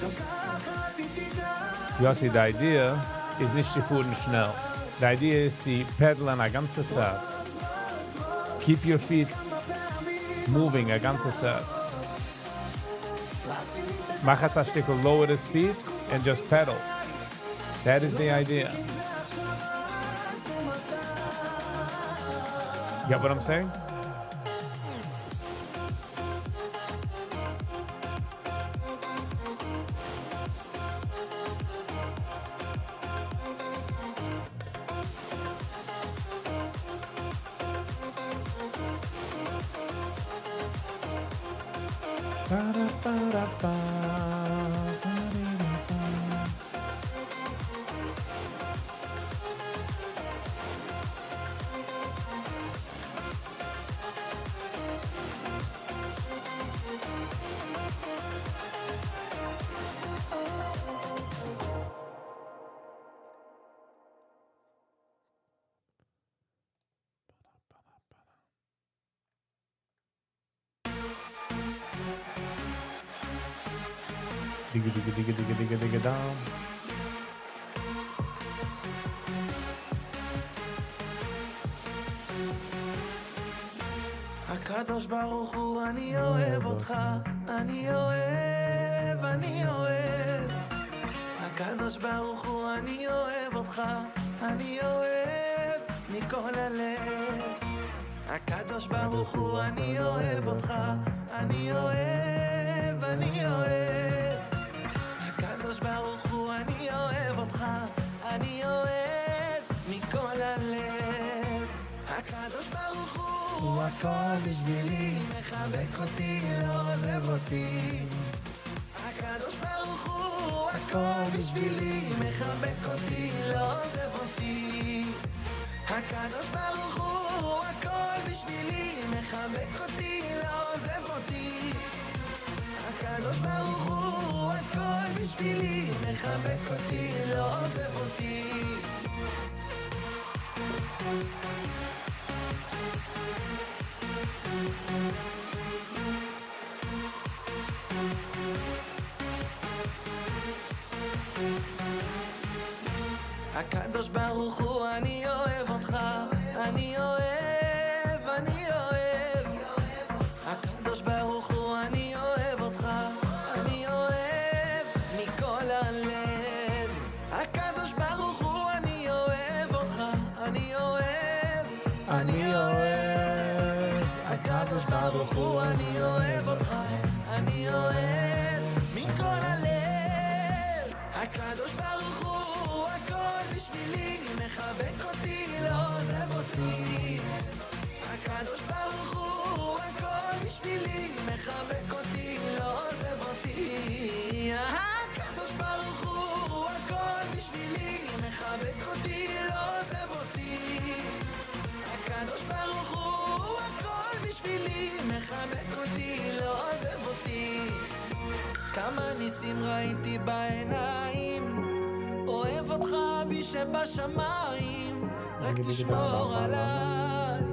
גם ככה תדע. Yossi, the idea is nicht die Fuhren schnell. The idea is sie pedalen a ganze Zeit. Keep your feet moving a ganze Zeit. Mach es a Stückchen lower the speed and just pedal. That is the idea. Get what I'm saying? Ba-da-ba-da-ba. Digga digga digga digga digga digga down. הקדוש ברוך הוא, אני אוהב אותך, אני אוהב, אני אוהב. הקדוש ברוך הוא, אני אוהב אותך, אני אוהב מכל הלב. הקדוש ברוך הוא, אני אוהב אותך, אני אוהב, אני אוהב. הקדוש ברוך הוא, אני אוהב אותך, אני אוהב מכל הלב. הקדוש ברוך הוא הכל בשבילי, מחבק אותי, לא עוזב אותי. הקדוש ברוך הוא הכל בשבילי, מחבק אותי, לא עוזב אותי. הקדוש ברוך הוא הכל בשבילי, מחבק אותי, לא עוזב אותי. הקדוש ברוך הוא הכל בשבילי, מחבק אותי, לא עוזב אותי. הקדוש ברוך הוא, אני אוהב אותך, אני אוהב, אני אוהב. הקדוש ברוך הוא, אני אוהב אותך, אני אוהב מכל הלב. הקדוש ברוך הוא, אני אוהב אותך, אני אוהב, אני אוהב. הקדוש ברוך הוא, אני אוהב אותך, אני אוהב מכל הלב. הקדוש ברוך הוא הכל בשבילי, מחבק אותי, לא עוזב אותי. הקדוש ברוך הוא הכל בשבילי, מחבק אותי, לא עוזב אותי. הקדוש ברוך הוא הכל בשבילי, מחבק אותי, לא עוזב אותי. הקדוש ברוך הוא הכל בשבילי, מחבק אותי, לא עוזב אותי. כמה ניסים ראיתי בעיניים, אוהב אותך אבי שבשמיים, רק תשמור עליי.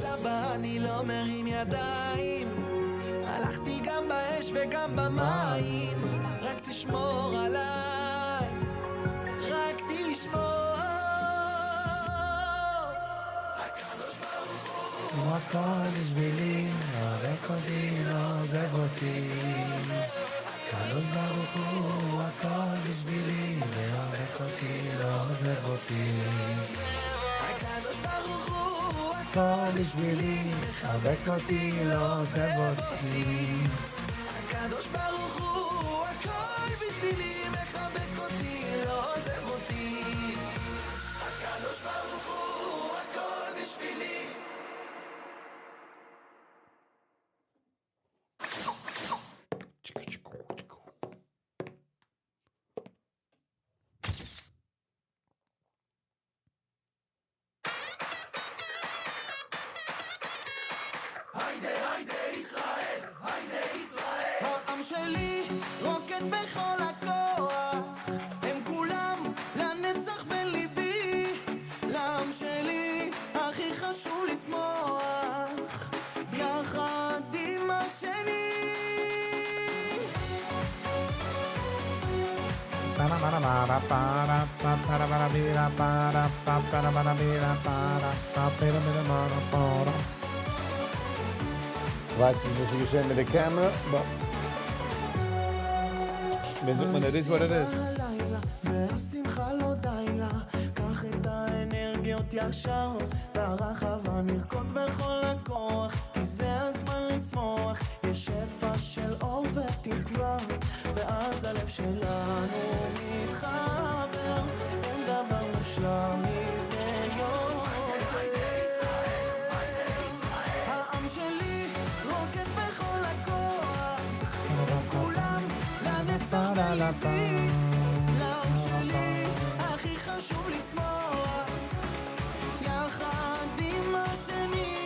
סבא, אני לא מרים ידיים. הלכתי גם באש וגם במים, רק תשמור עליי, רק תשמור. הקדוש ברוך הוא הכל בשבילי, רק אותי לא עוזב אותי. הקדוש ברוך הוא הכל בשבילי, רק אותי לא עוזב אותי. הקדוש ברוך הוא הכל בשבילי, מחבק אותי לא עוזב אותי. הקדוש ברוך הוא הכל בשבילי, מחבק אותי לא עוזב אותי. הקדוש ברוך הוא הכל בשבילי. העם שלי רוקד בכל הכוח, הם כולם לנצח בליבי. לעם שלי הכי חשוב לשמוח יחד עם השני. Weiß nicht, muss ich geschehen mit der Kamera, aber wenn sagt man, it is what it is. והשמחה לא די לה, קח את האנרגיות ישר ברחבה, נרקוד בכל הכוח, כי זה הזמן לשמוח. יש שפע של אור ותקווה, ואז הלב שלנו מתחבר, אין דבר מושלם מזה יותר. העם שלי רוקד בכל הכוח, כולם לנצח בליבי. לעם שלי הכי חשוב לשמוח יחד עם השני.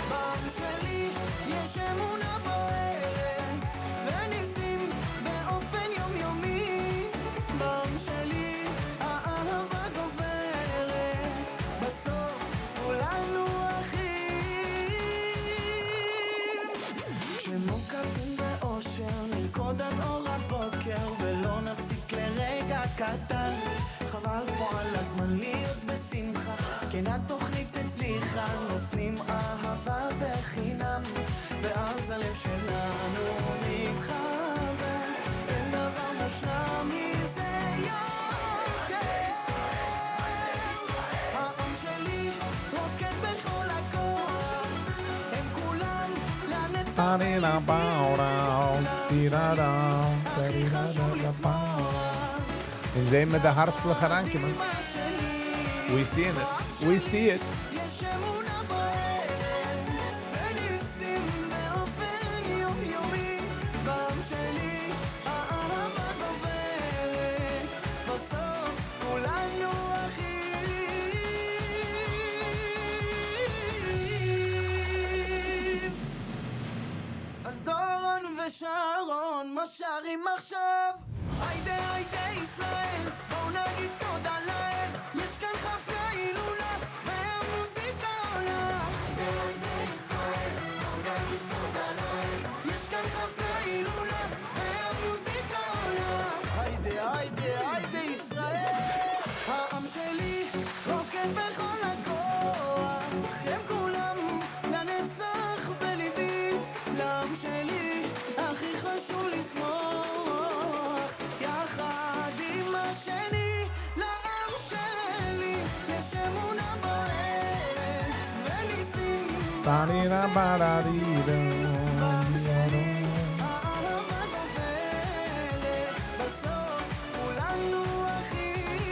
בעם שלי יש אמונה בוערת וניסים באופן יומיומי. בעם שלי האהבה גוברת, בסוף כולנו אחים. כשמוקפים באושר נרקוד עד אור הבוקר, ולא נפסיק לרגע קטן. חבל פה על הזמן להיות בשמחה, כן התוכנית הצליחה, נותנים אהבה בחינם, ואז הלב שלנו מתחבר, אין דבר מושלם מזה יותר. העם שלי רוקד בכל הכוח, הם כולם לנצח הכי חשוב לשמוח. In sehen wir der Herzliche Ranke, man. We see it. We see it. יש אמונה בוערת וניסים באופן יומיומי. בעם שלי האהבה גוברת, בסוף כולנו אחים. אז דורון ושרון, מה שרים עכשיו? היידה היידה ישראל, בואו נגיד תודה לאל, יש כאן חפלה הילולה והמוזיקה עולה. היידה היידה ישראל, בואו נגיד תודה לאל, יש כאן חפלה הילולה והמוזיקה עולה. היידה היידה היידה ישראל, העם שלי רוקד בכל הכוח, הם כולם לנצח בליבי. לעם שלי הכי חשוב לשמוח יחד עם השני. לעם שלי יש אמונה בוערת וניסים האהבה גוברת, בסוף כולנו אחים.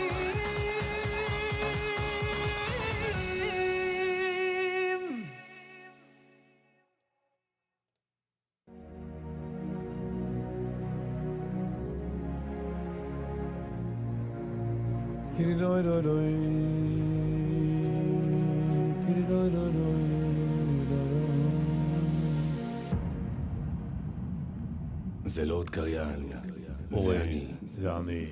זה לא עוד קריין, זה אני. זה אני.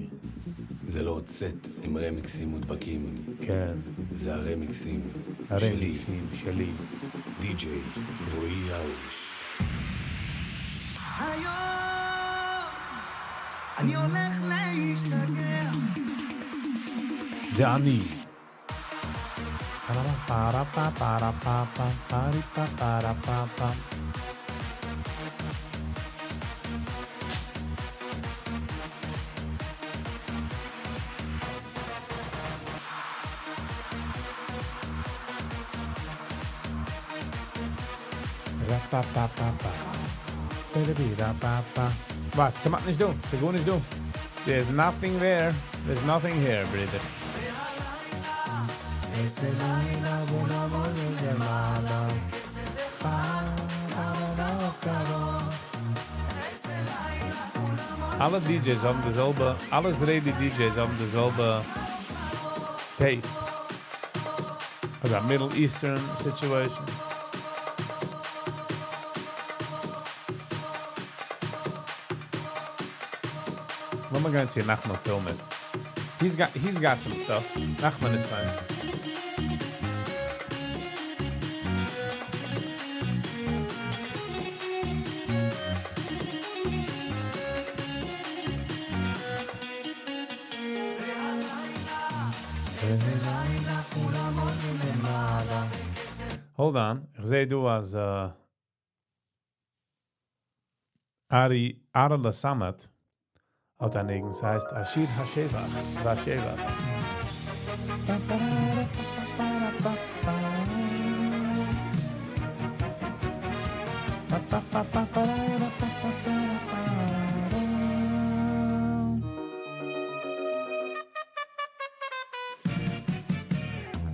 זה לא עוד סט עם רמיקסים מודבקים, כן, זה הרמיקסים שלי, הרמיקסים שלי. די-ג'יי רועי הרוש. היום אני הולך להשתגע. זה אני. Was, kann man nicht tun. Sie gut nicht tun. There's nothing there. There's nothing here, brother. Alle DJs haben dezelfde, alle Israeli DJs haben dezelfde taste. Like a Middle Eastern situation. What am I going to see Nachman film it? He's got some stuff. Nachman is fine. Hold on. Ik zei du als Ari Arla Samet hat ein eigens heißt Ashir Hashevach. Vashevach.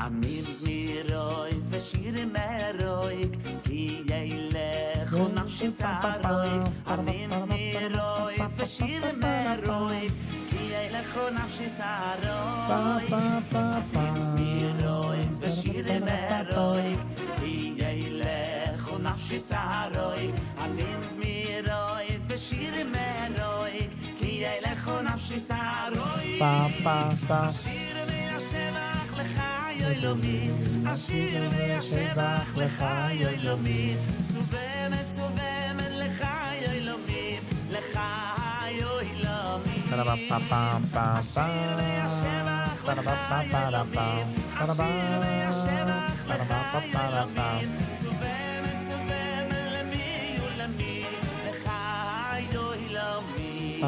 Amirs mirois veshire meroik ki yeilech un nafshi saroik Amirs mirois veshire meroik ki yeilech un nafshi saroik Amirs mirois veshire meroik ki yeilech un nafshi saroik Amirs mirois veshire meroik ki yeilech un nafshi saroik Ashir ve'ashevach lecha Yoilomim, Ashir ve'ashevach lecha Yoilomim, Tzuvemet, Tzuvemet lecha Yoilomim, lecha Yoilomim. Ashir ve'ashevach lecha Yoilomim, Ashir ve'ashevach lecha Yoilomim, Tzuvemet, Tzuvemet lemi Yoilomim, lecha Yoilomim.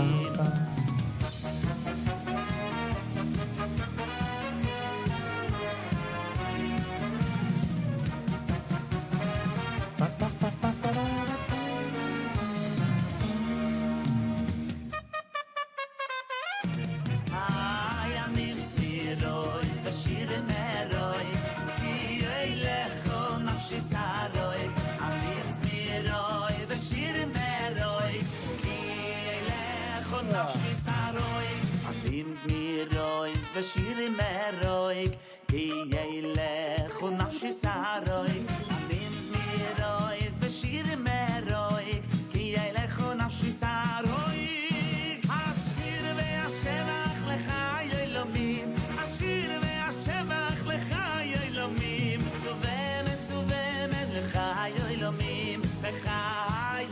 Vashir meroik ki yeilech un nafshi saroik Amims mirois vashir meroik ki yeilech un nafshi saroik Ashir ve'ashevach lecha yoilomim Ashir ve'ashevach lecha yoilomim Tzuvemet, Tzuvemet lecha yoilomim lecha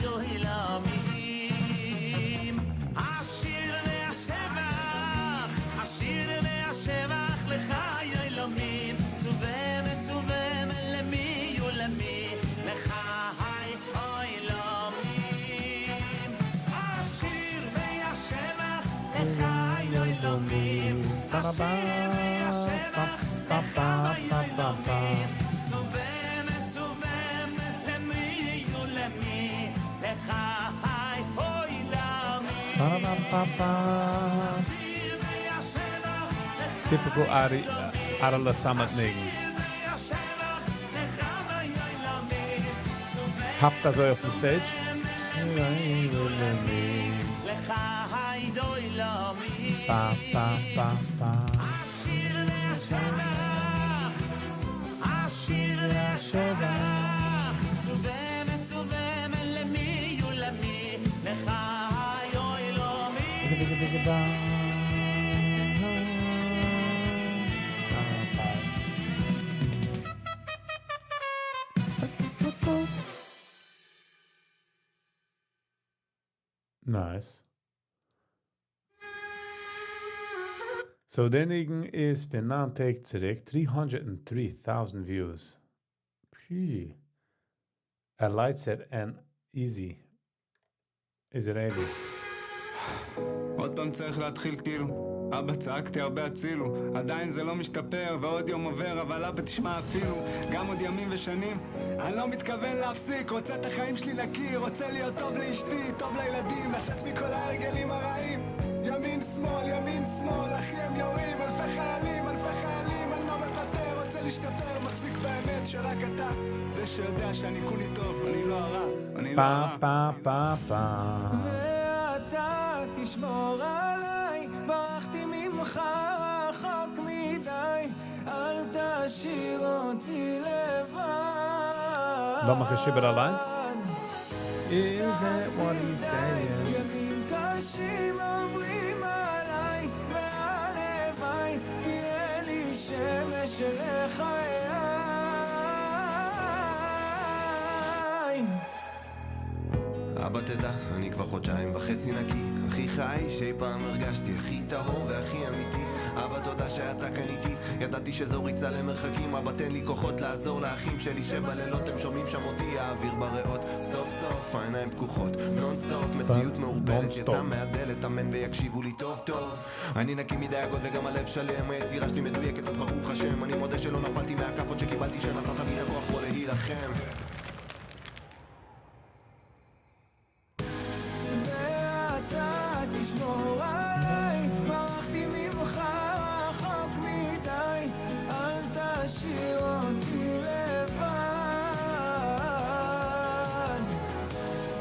yoilomim Ashir ve'ashevach Ashir ve'ashevach lecha yoilomim Tzuvemet, Tzuvemet lemi yulemi lecha yoilomim Ashir ve'ashevach lecha yoilomim Ashir ve'ashevach lecha yoilomim Tzuvemet, Tzuvemet lemi yulemi lecha yoilomim Typical Arla Samet negen. Habt das euch auf dem Stage? Ba, ba, ba, ba. Nice. So derjenige ist für 9 Tage zurück, 303,000 views. Phew. A light set and easy. Israeli. עוד פעם צריך להתחיל כאילו אבא צעקתי הרבה הצילו עדיין זה לא משתפר ועוד יום עובר אבל אבא תשמע אפילו גם עוד ימים ושנים אני לא מתכוון להפסיק רוצה את החיים שלי להכיר רוצה להיות טוב לאשתי טוב לילדים לצאת מכל ההרגלים הרעים ימין שמאל אחי הם יורים אלפי חיילים אני לא מוותר רוצה להשתפר מחזיק באמת שרק אתה זה שיודע שאני כולי טוב אני לא הרע אני לא הרע ואתה תשמור עליי ברחתי ממך רחוק מדי אל תשאיר אותי לבד לא מחשיב את הליינס? Is that what he's saying? ימים קשים עוברים עליי והלוואי תהיה לי שמש לחיי אבא תדע, אני כבר חודשיים וחצי נקי הכי חי שאי פעם הרגשתי הכי טהור והכי אמיתי אבא תודה שאתה כאן איתי ידעתי שזו ריצה למרחקים אבא תן לי כוחות לעזור לאחים שלי שבלילות הם שומעים שם אותי האוויר בריאות סוף סוף העיניים פקוחות נונסטופ מציאות מעורבלת יצא מהדלת אמן ויקשיבו לי טוב טוב אני נקי מדאגות וגם הלב שלם היצירה שלי מדויקת אז ברוך השם אני מודה שלא נפלתי מהכפות שקיבלתי שנתת לי את הכוח בו להילחם תשמור עליי, ברחתי ממך רחוק מדי, אל תשאיר אותי לבד.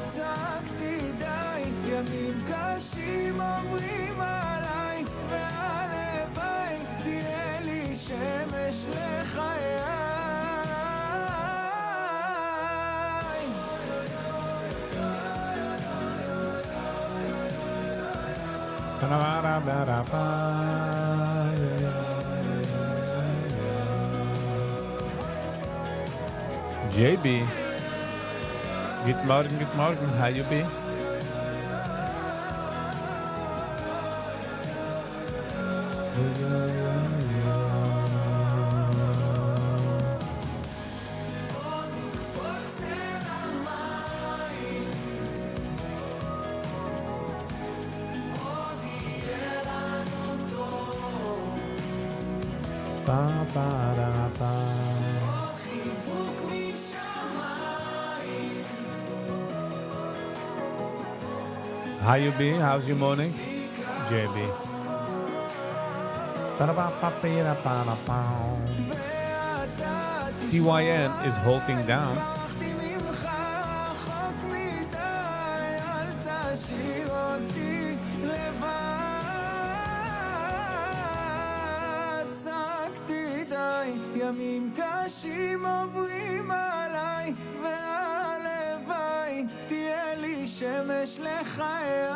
צעקתי די, ימים קשים עוברים עליי, והלוואי תהיה לי שמש לחיי. JB. Good morning, how you be? How you be? How's your morning? JB. CYN is holding down. ימים קשים עוברים עליי והלוואי תהיה לי שמש לחיי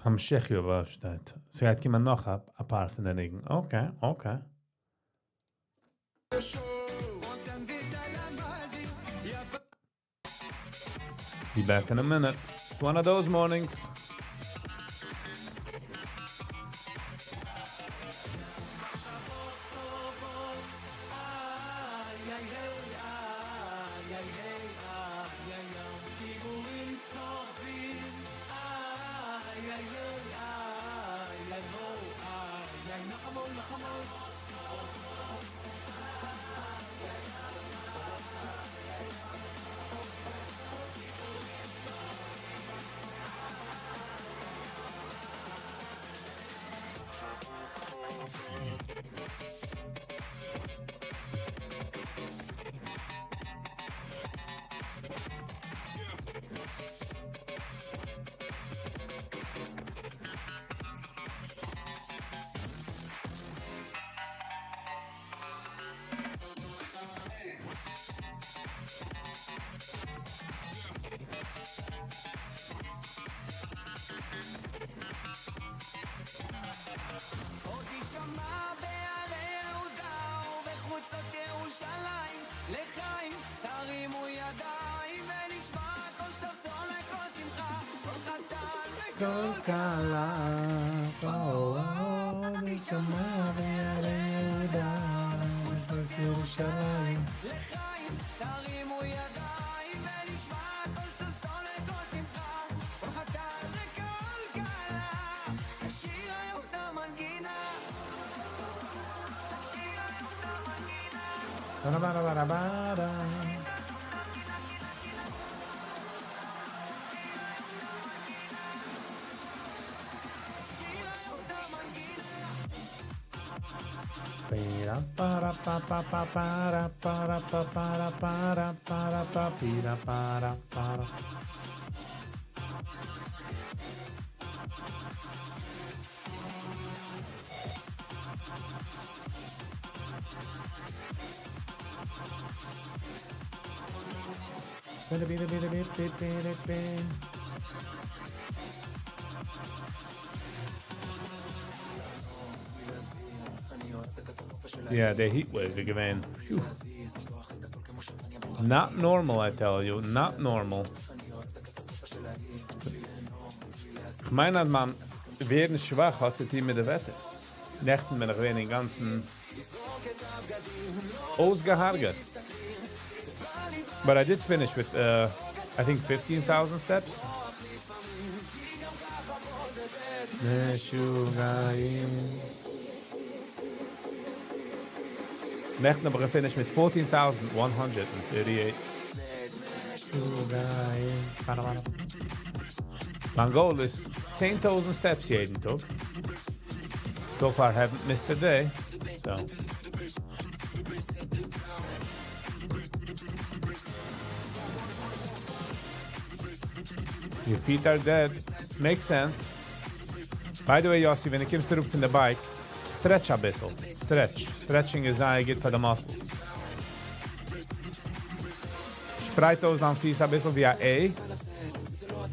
המשך יובל שטט. Så jag kan nog ha apart från den egen. Okej. Be back in a minute. It's one of those mornings. כל קלה, נשמה וירא יהודה, נפש ירושלים. לחיים, תרימו ידיים ונשמע כל ששון וכל שמחה. כל חתן וכל כלה, נשיר היום את המנגינה. נשיר היום את המנגינה. ברה ברה ברה ברה. Para pa pa pa para para pa para para para pa pira para para. Bida bida bida bida bida bida. Yeah, the heat wave gewesen. Not normal, I tell you. Not normal. Ich meine, dass man werden schwach hat zu tun mit dem Wetter. Nächten bin ich wenig den ganzen ausgehargert. But I did finish with, I think, 15,000 steps. Nächten aber finished mit 14,138. My goal is 10,000 steps jeden Tag. So far haven't missed a day. So. Your feet are dead. Makes sense. By the way, Yossi, when it comes to from the bike, stretch a bisschen. Stretch. Stretching is good for the muscles. Spreit aus am Fies a bisschen wie a A.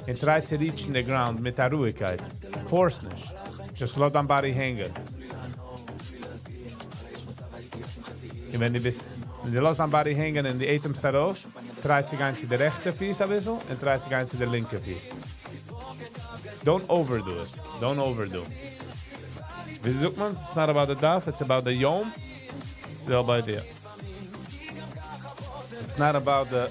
And try to reach in the ground mit der Ruhigkeit. Force nicht. Just let dein body hängen. Und wenn du lässt dein body hängen und die Atem da raus, try sich ein zu der rechte Fies a bisschen und try sich ein zu der linke Fies. Don't overdo it. Don't overdo. Wie sagt man? It's not about the daf, it's about the yom. Selbe idea. It's not about the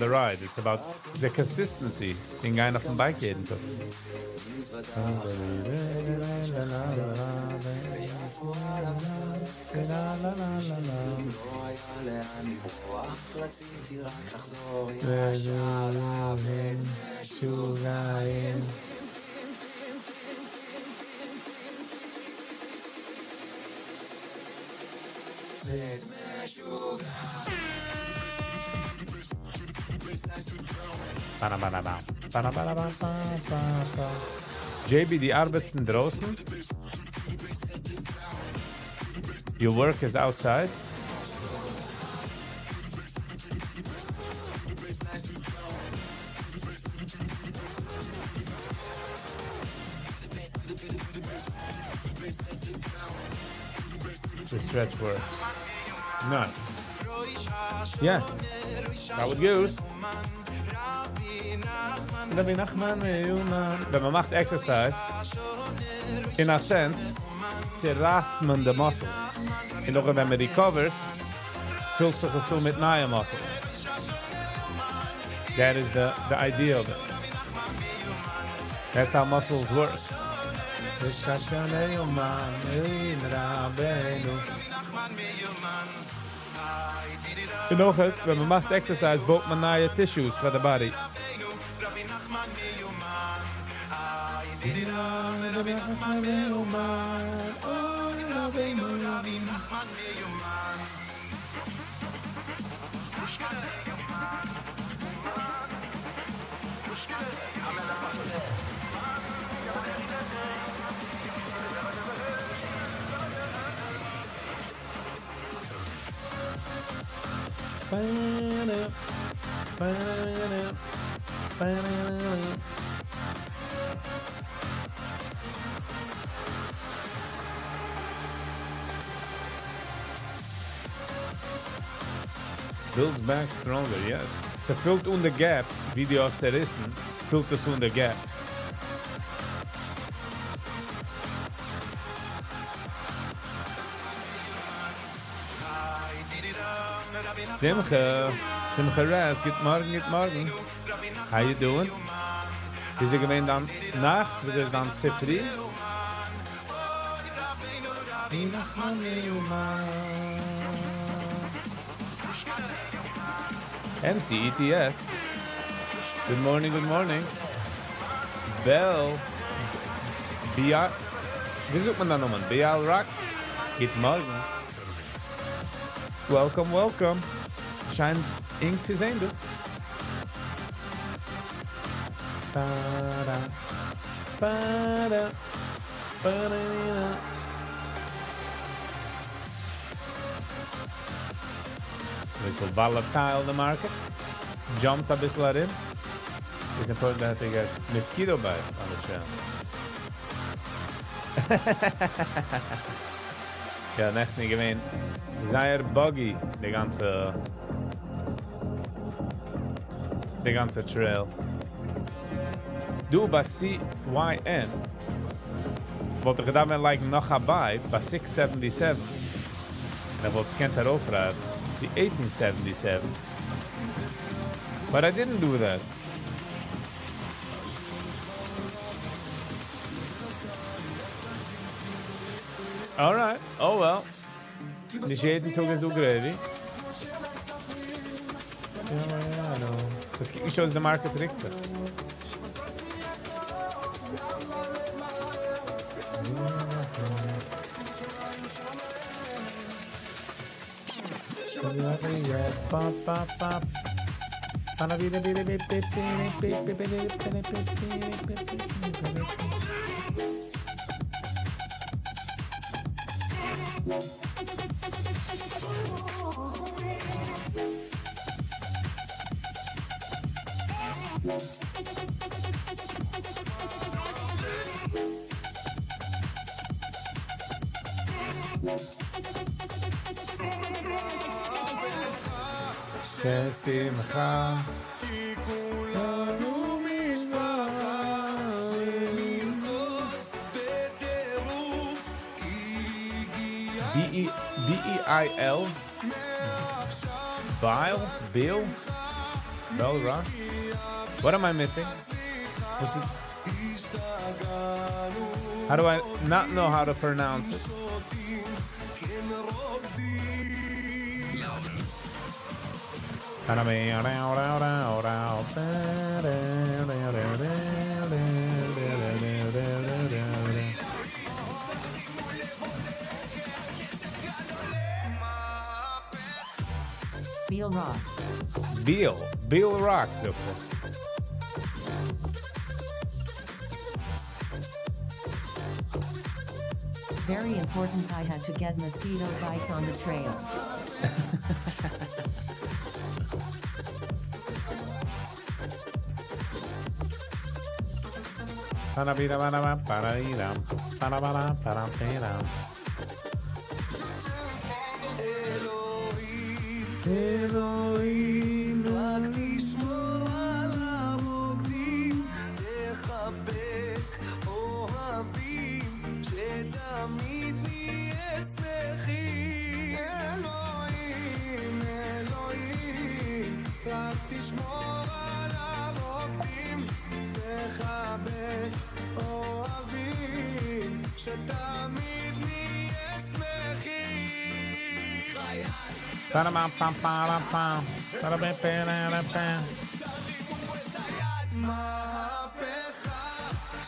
ride, it's about the consistency in going auf dem Bike jeden Tag. JB, die arbeiten draußen. Your work is outside. The stretch works. Nice. Yeah. How it goes. Wenn man macht exercise, in a sense, zerrast man the muscle. Und auch wenn man recovert, füllt sich es so mit neue muscle. That is the idea of it. That's how muscles work. Und auch, wenn man macht exercise, baut man neue tissues for the body. Builds back stronger, yes. So füllt unter gaps, wie die aus zerrissen, füllt es unter gaps. Simcha. Simcha Rez. Good morning, good morning. How you doing? Wieso gewinnt dann Nacht? Wieso ist dann Zifri? MC ETS. Good morning, good morning. Bell. Bial. Wie sucht man da nochmal? Bial Rock. Good morning. Welcome, welcome. Scheint eng zu sein, du. Ba-da, ba-da, ba-da-da. Een beetje volatile de market. Jumped een beetje erin. Ik kan toch dat ik een mosquito bij aan de channel. Ja, echt niet gemeen. Sehr buggy, de ganze trail. Du, bij CYN. Wat er gedaan werd, like nog bij 677. En dan wordt scant erover uit. 1877. But I didn't do that. Alright, oh well. Initiating took us do gravy. Ja, no. Let's keep shows the market richter. שמחה כי כולנו משפחה לרקוד בטירוף כי B-E-I-L Bile? Bill? Bell Rock? What am I missing? What's it? How do I not know how to pronounce it? Beal Rock. Beal Rock, super. Very important, I had to get mosquito bites on the trail. אלוהים, רק תשמור על המוקדים, תחבק אוהבים, שתמיד נהיה שמחים. אלוהים, אלוהים, רק תשמור על המוקדים, תחבק אוהבים, שתמיד נהיה שמחים.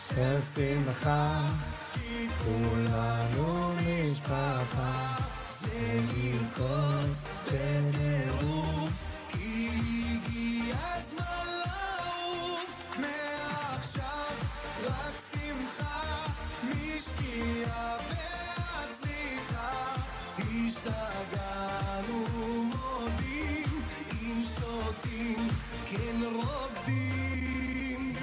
של שמחה, כי כולנו משפחה, לרקוד בטירוף, כי הגיע הזמן לעוף. מעכשיו רק שמחה, משקיעה ועד צריכה. השתגענו מודים, אם שותים כן רוקדים.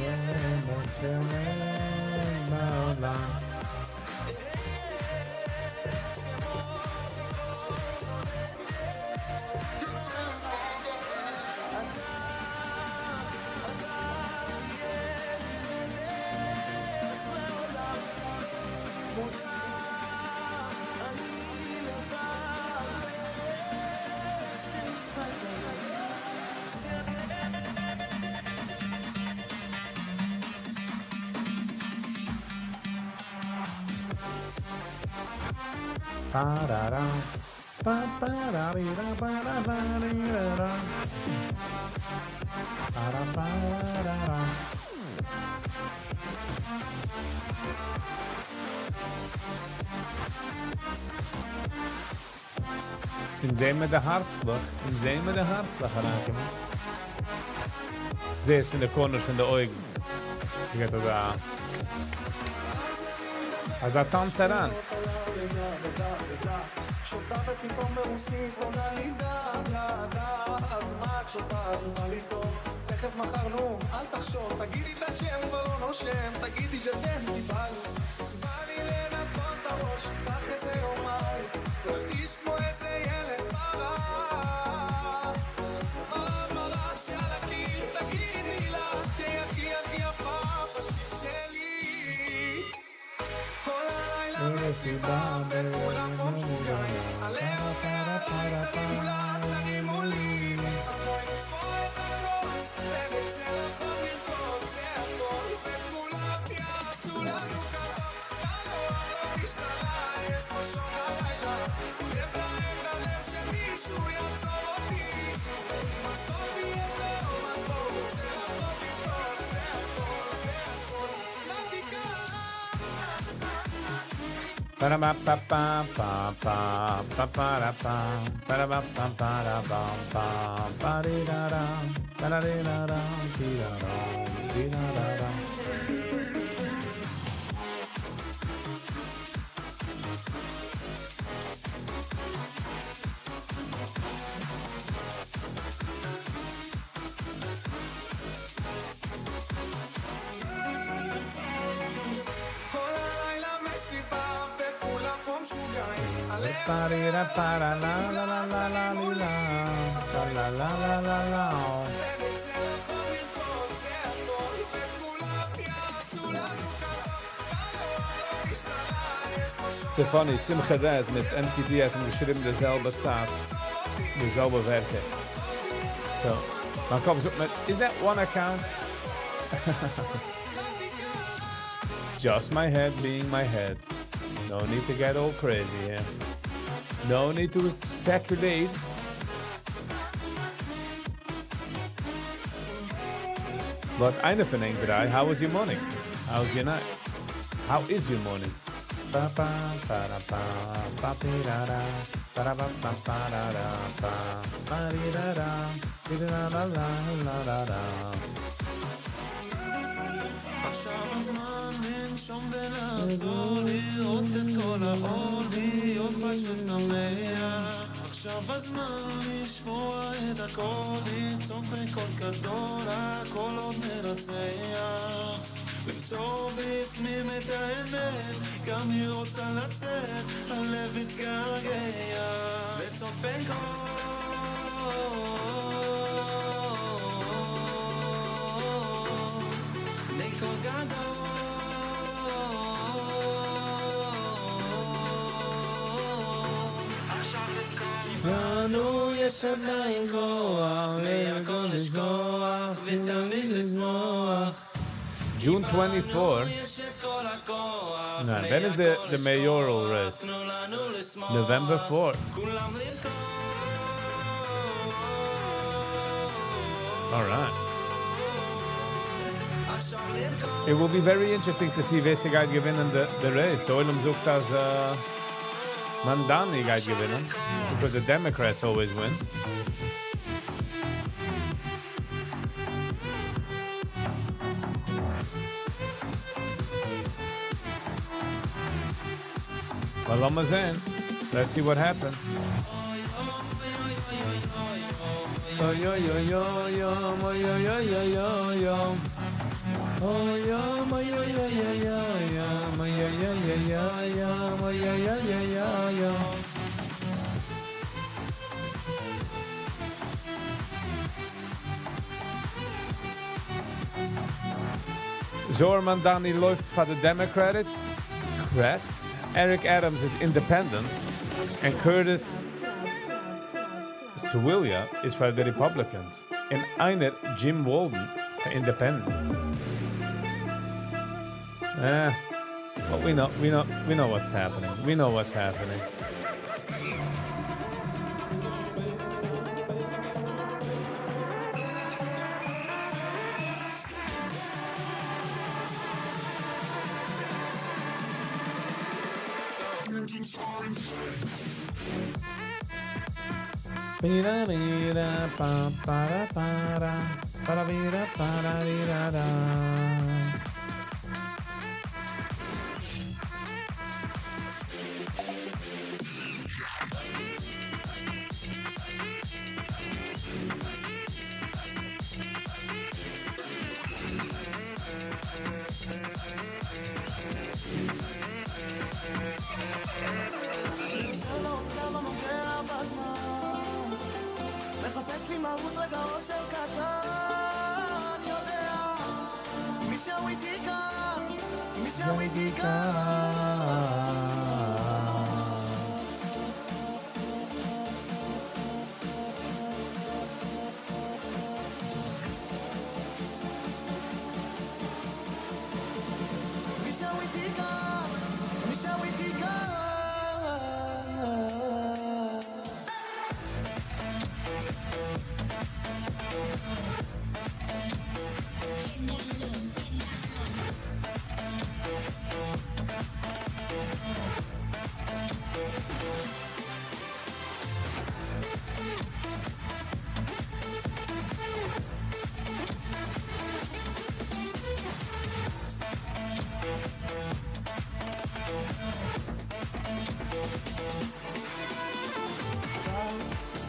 כמו שאין בעולם. Ba-da-da, ba-ba-da-dee-da, ba-da-da-dee-da-da. Ba-da-ba-da-da. In zijn met de hartslag. In zijn met de hartslag geraken. Ze is van de corners van de ogen. Je gaat het aan. Als dat danst eraan. שותה ופתאום ברוסית עונה לי דה, דה, דה, אז מה את שותה? אז מה לי טוב? תכף מחר נו, אל תחשוב, תגידי את השם כבר לא נושם, תגידי שתן דיברנו. בא לי לנקות את הראש, קח איזה יומיים, תרגיש כמו איזה ילד מרה. מרה שעל הקיר, תגידי לה, שהיא הכי הכי יפה בשביל שלי. כל הלילה מסיבה וכולם פה משוגעים, הלב והעין וכולם תרימו לי. אז בואי נשבור את הכוס ונצא לחוף לרקוד, זה הכל וכולם יעשו לנו ככה. הלו משטרה, יש פה שור הלילה, כואב להם בלב שמישהו יעצור אותי. אם הסוף יהיה טוב אז בואו נצא לחוף לרקוד, זה הכל, זה הכל. נתיקה So funny, Simcha Rez mit MCDS haben geschrieben derselbe Zeit, derselbe Werte. So, man kommt so mit, is that one account? Just my head being my head. No need to get all crazy here. No need to speculate. But eine von den drei, how was your morning? How's your night? How is your morning? עכשיו הזמן לנשום ולעצור, לראות את כל האור, להיות פשוט שמח. עכשיו הזמן לשמוע את הכל, לצעוק בקול גדול, הכל עוד מרצח. למסור בפנים את האמת, גם היא רוצה לצאת, הלב התגעגע וצופן קול גדול. לנו יש עדיין כוח, להכל לשכוח ותמיד לשמוח. June 24. No, when is the mayoral race? November 4. All right. It will be very interesting to see wer guy gewinnen the race. The Oilem sucht as Mandani guy gewinnen because the Democrats always win. Well, let's see what happens. Oh yo yo yo yo yo yo yo yo yo. Zorman Dani läuft für die Democrats. Eric Adams is Independent. And Curtis Swilia is for the Republicans. And einer Jim Walden for Independent. But we know what's happening. We know what's happening. מחפש לי מהות רגע אושר קטן, יודע מישהו איתי כאן, מישהו איתי כאן. מישהו איתי כאן, מישהו איתי כאן.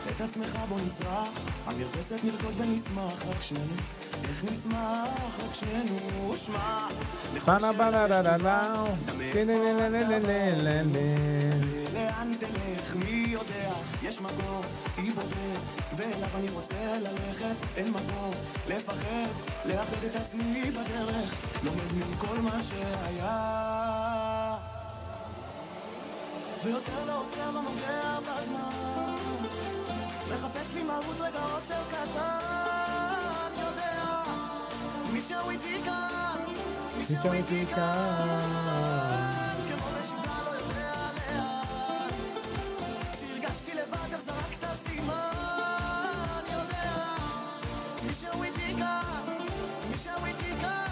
את עצמך בוא נצרח, המרפסת נרקוד ונשמח רק שנינו. איך נשמח רק שנינו, שמע בנה בנה דה דה דה לאן תלך, מי יודע, יש מקום, היא בודד, ואליו אני רוצה ללכת, אין מקום, לפחד, לאבד את עצמי בדרך, לומד מכל מה שהיה, ויותר לא עוצר, לא נוגע בזמן, מחפש לי מהות רגע אושר קטן, יודע, מישהו איתי כאן, מישהו איתי כאן. כשהרגשתי לבד איך זרקת סימן, יודע, מישהו איתי כאן, מישהו איתי כאן.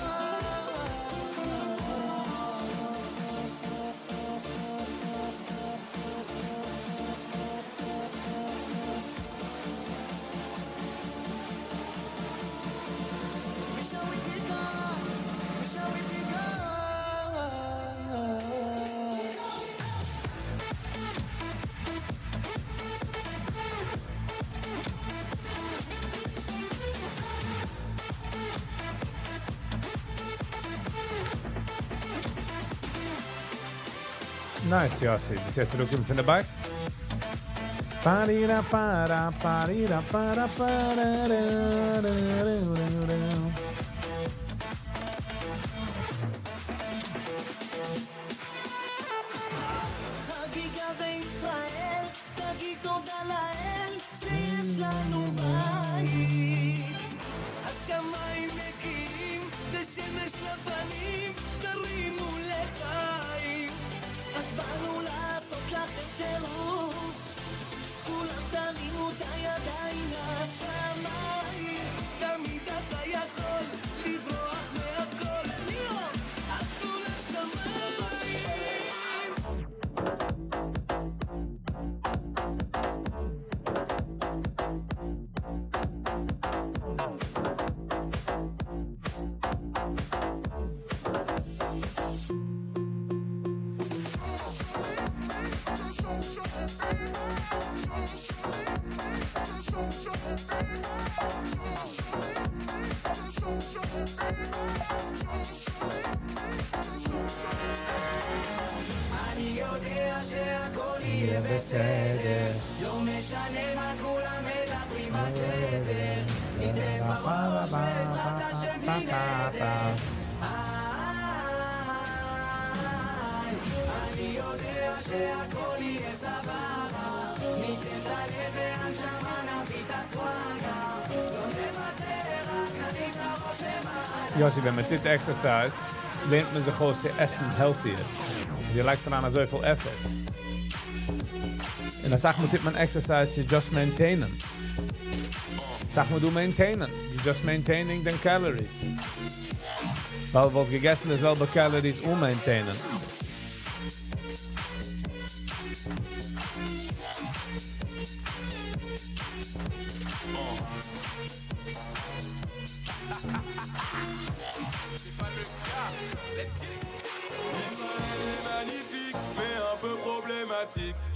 מישהו איתי כאן, מישהו איתי כאן. Nice, Yossi. Bis jetzt zurück von dabei. Parira para parira para para. חגיגה בישראל, תגיד תודה לאל שיש לנו בית. השמיים נקיים ושמש לפנים, תרימו לחיים. אז באנו לעשות לכם טירוף, כולם תרימו את הידיים לשמיים. תמיד אתה יכול לברוח מהכל, ליאור, עפו לשמיים. יהיה בסדר. לא משנה מה כולם מדברים בסדר. ניתן בראש בעזרת השם בלי נדר. אני יודע שהכל יהיה סבבה. ניתן את הלב והנשמה נביא את הסוואגה. לא נוותר, רק נרים את הראש למעלה. Jossi, wenn man dit exercise, lernt man sich aus zu essen healthier. Die legst dann an so viel effort. Und dann sagt man, man exercise, you just maintainen. Sag mal, du maintainen. You just maintaining the calories. Weil was gegessen dieselbe calories maintainen.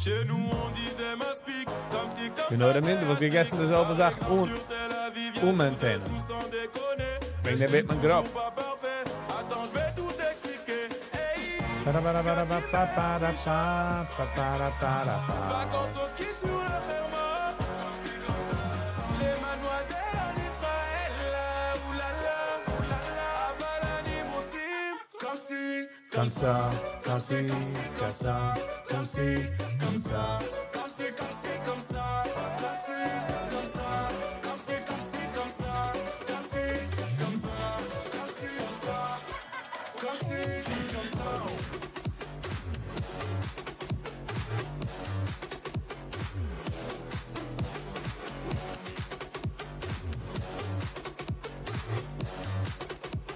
Chez nous on disait m'aspic comme si You know what I mean? Was gegessen dieselbe Sache maintainen. Wegen der wird man grob. Attends, je vais tout expliquer. Vacances au ski sur le Hermon. Les mademoiselles en Israël. Oulala, oulala. Avalani Moussim. Comme si, Comme ça, comme si, comme ça, comme si, comme ça. comme si, comme si, comme ça. Comme si, comme ça. Comme si, comme si, comme ça. Comme si, comme ça. Comme si, comme ça. Comme si, comme ça.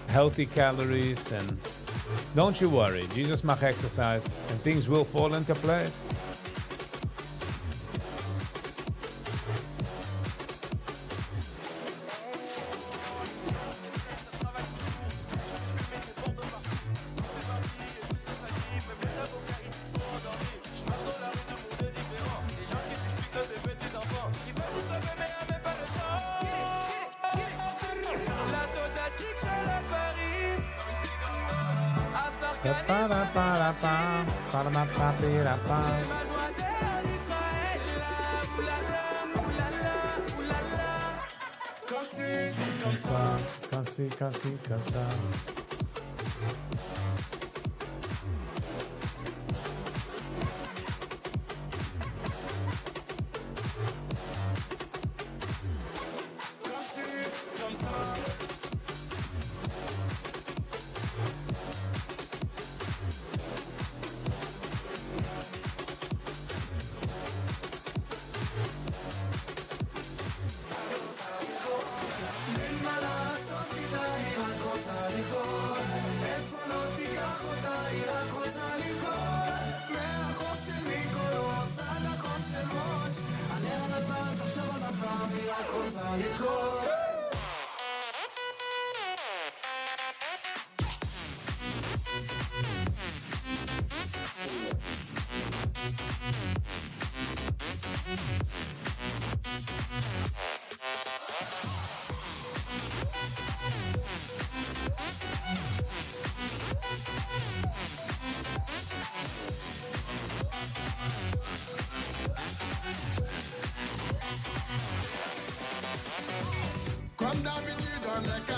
Healthy calories, and don't you worry, Jesus mach exercise and things will fall into place. La Toda Chic, Charlotte Paris. Mademoiselle en Israël. Oulala, oulala, oulala. Comme si, comme ça. Comme si, comme si, comme ça.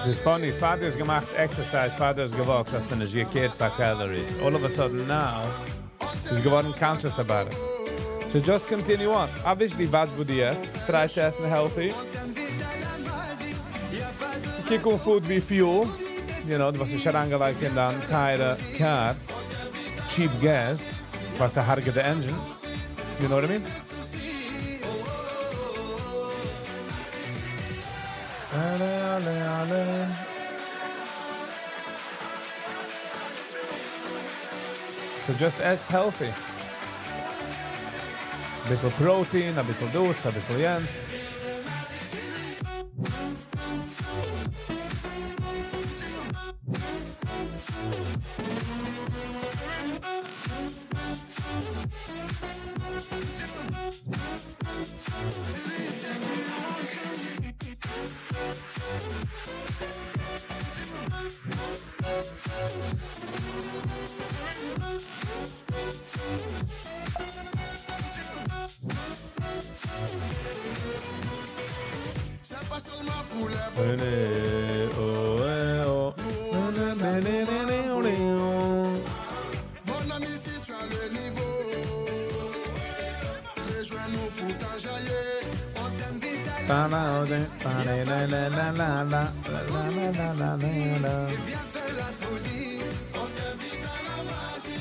Es ist funny, Vater's gemacht exercise, Vater's gewollt, dass man nicht gekehrt für calories. All of a sudden now, he's geworden conscious about it. So just continue on. Obviously, bad wo du isst, try to essen healthy. Kick on food wie fuel. You know, was ist herangelegt in dann teure car, cheap gas, was harge the engine. You know what I mean? So just as healthy. A bisschen protein, a bisschen dus, a bisschen jens. C'est pas seulement pour les beaux. Mon ami, si tu as le niveau, rejoins-nous pour t'enjailler. On t'invite à viens faire la folie. On t'invite à la magie.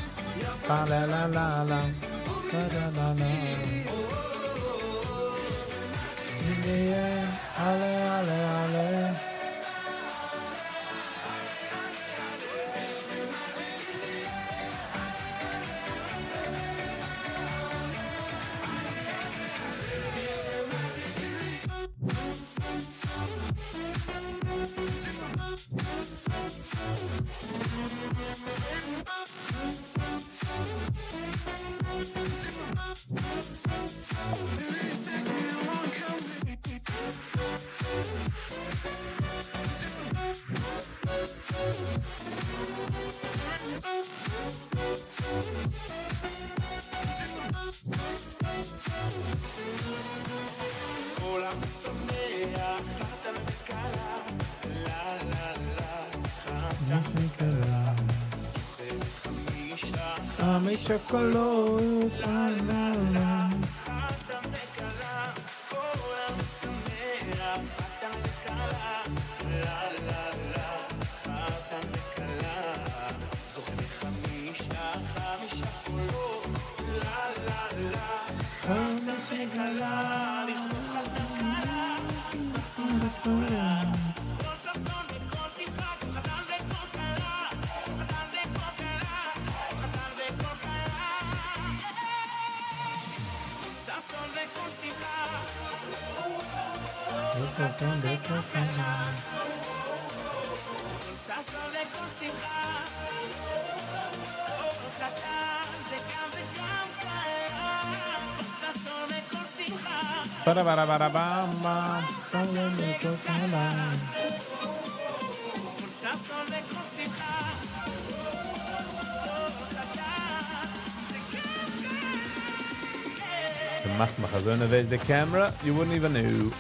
There's the camera. You wouldn't even know.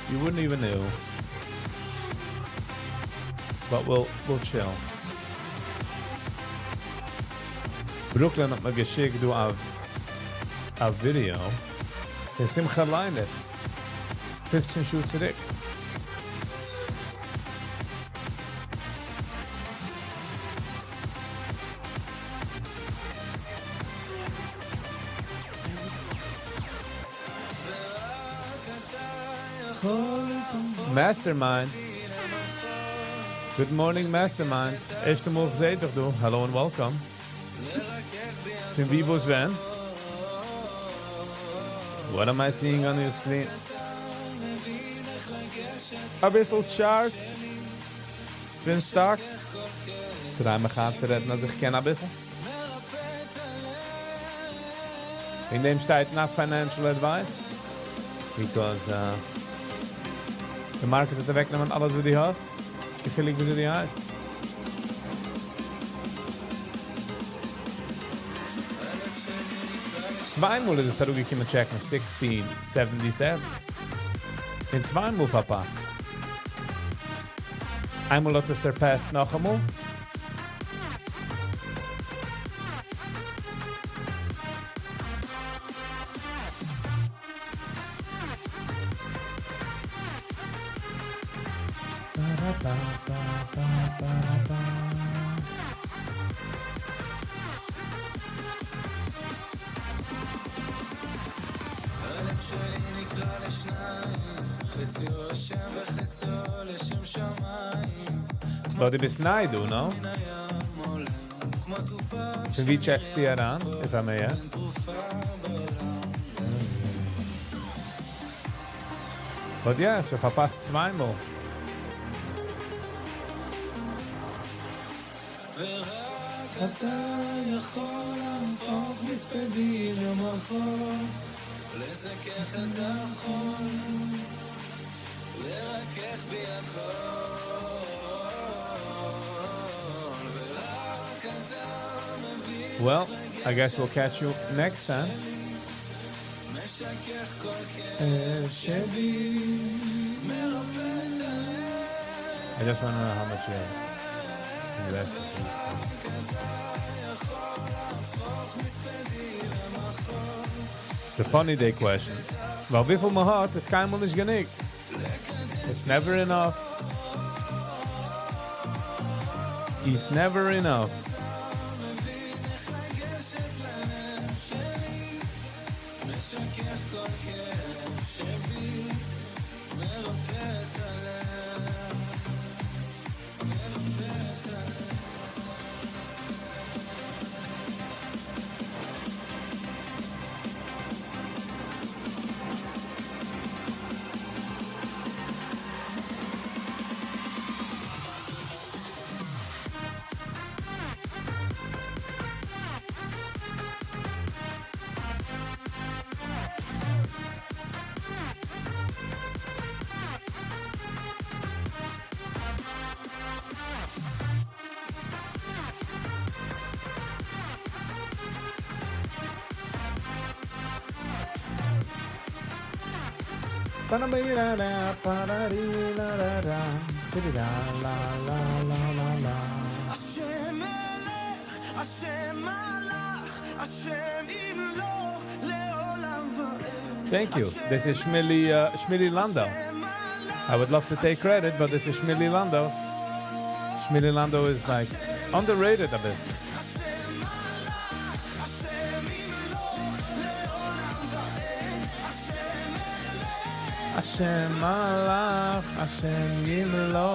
But we'll chill. Brooklyn hat mir geschickt, du a video. Der Simcha Leine. 15 shoots zurück. Mastermind. Good morning, Mastermind. Eerste Mal gezeten toch, du? Hello and welcome. Zijn Vivos van? What am I seeing on your screen? A bisschen charts. Twin stocks. Draai me gaat te redden als ik ken a bisschen. In dem steht not financial advice. Because de market hat wegnehmen alles wat die hast. Ich will nicht, wie die heißt. Zweimal ist es da gekommen checken, 1677. In zweimal verpasst. Einmal hat es surpassed noch einmal. But it is nice, do no? So wie checkst du hier an, if I may ask? But yeah, so verpasst zweimal. Well, I guess we'll catch you next time. I just want to know how much you invested. It's a funny day question. Well, wie viel man hat, ist keinmal nicht genug. It's never enough. It's never enough. השם מלך, השם מלך, השם ימלוך לעולם ועד. Thank you. This is Shmili Landau. I would love to take credit, but this is Shmili Landau. Shmili Landau is like underrated a bit. Hashem Malach, Hashem Yimlo,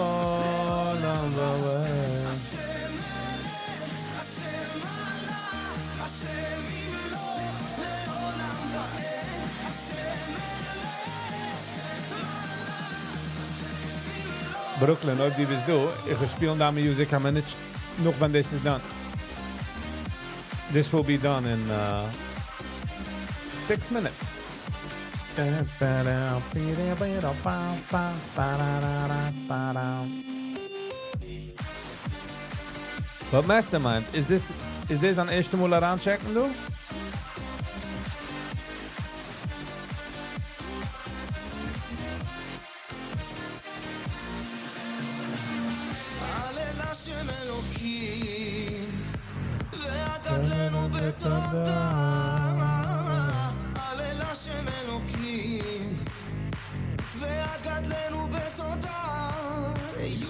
Brooklyn, ob die bis du, ich spiele da Musik, aber nicht noch when this is done. This will be done in 6 minutes. But Mastermind, is this an erste Mal heranchecken, du? הלל השם אלוקים והגדלנו בתודה הלל השם אלוקים והגדלנו בתודה י"ה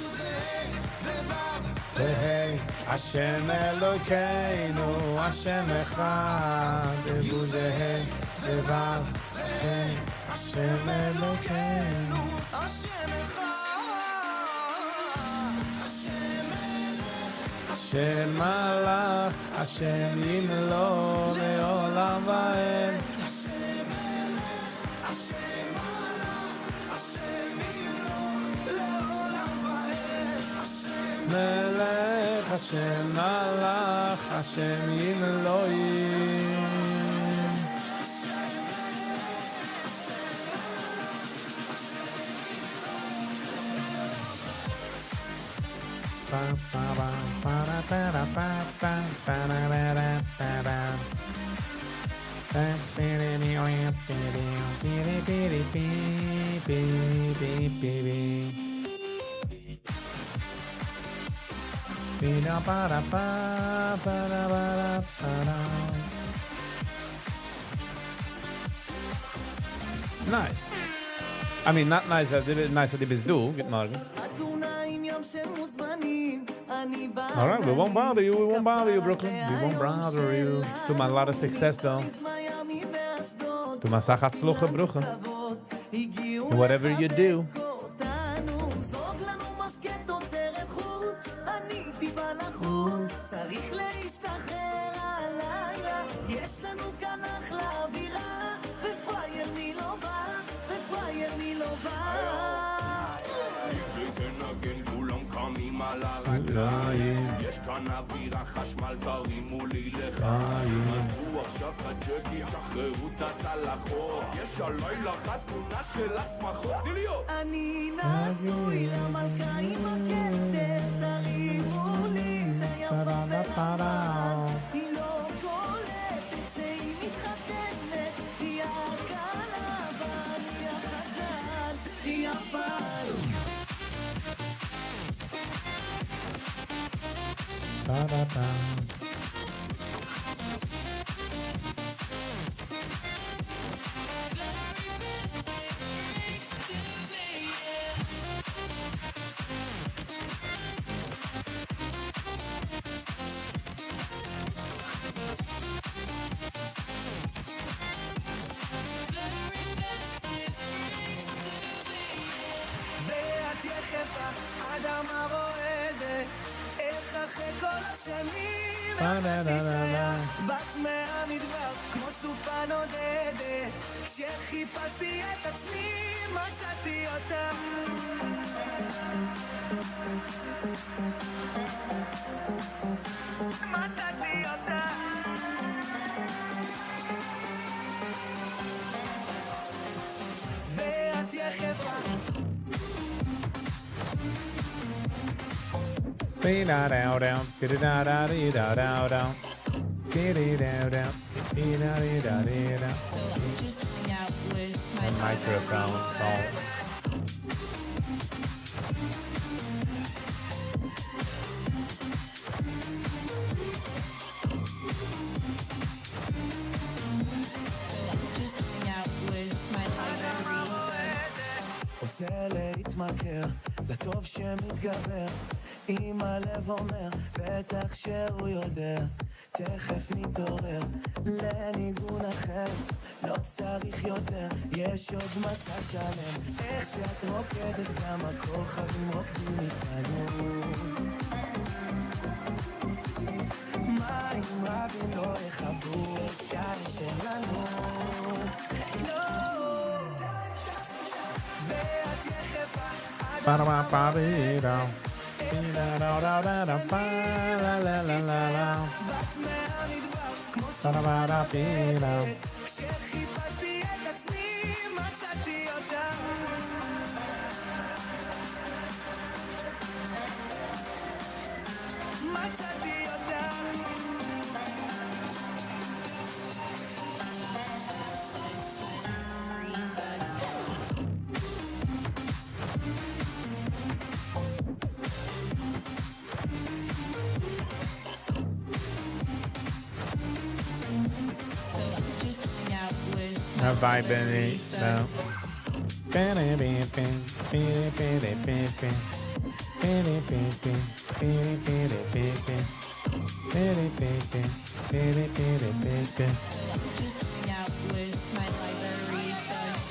ו"ו Hey, Hashem Elokeinu, Hashem Echad, Yudheh, Vav, Hashem Elokeinu. השם אחד Hashem Malach, Hashem Yimlo, Leolam Vaed. Melech, Hashem Malach, Hashem Yimloim. Nice. I mean, not nice as it nice that it is do. Good morning. All right, we won't bother you. We won't bother you, Brooklyn. We won't bother you. To my lot of success, though. To my sachat slucha, Brooklyn. Whatever you do. צריך להשתחרר הלילה, יש לנו כאן אחלה אווירה, ופרייר מי לא בא, ופרייר מי לא בא. נגן כולם קמים על הרגליים, יש כאן אווירה חשמל תרימו לי לחיים, עזבו עכשיו הג'קים, שחררו את הצלחות, יש הלילה חתונה של השמחות, אני נשוי למלכה עם הכתר, תרימו לי היא לא קולטת שהיא מתחתנת, היא הקה Ba-da-ba. ואת יחפה, אדמה רועדת, איך אחרי כל השנים Ba-da-da-da-da. בת מהמדבר, כמו סופה נודדת, כשחיפשתי את עצמי מצאתי אותה. מצאתי אותה. ואת יחפה. Be-da-da-da, di-da-da-da-dee-da-da-da. Di-di-da-da, di-da-di-da-di-da. Just hang out with my And microphone, phone. just hang out with my library. רוצה להתמכר לטוב שמתגבר אם הלב אומר בטח שהוא יודע תכף נתעורר לניגון אחר לא צריך יותר יש עוד מסע שלם איך שאת רוקדת גם הכוכבים רוקדים איתנו מים רבים לא יכבו את האש שלנו ואת יחפה Ba-da-ba-ba-dee-da. Be-da-da-da-da-da. Ba-la-la-la-la-la. Ba-da-ba-da-dee-da. כשחיפשתי את עצמי מצאתי אותה מצאתי אותה Just hang out with A vibe in it, no. Ba-da-ba-ba, ba-da-ba-da-ba-ba. Ba-da-ba-ba, ba-da-ba-da-ba-ba. Ba-da-ba-ba, ba-da-ba-da-ba-ba. just hang out with my library friends.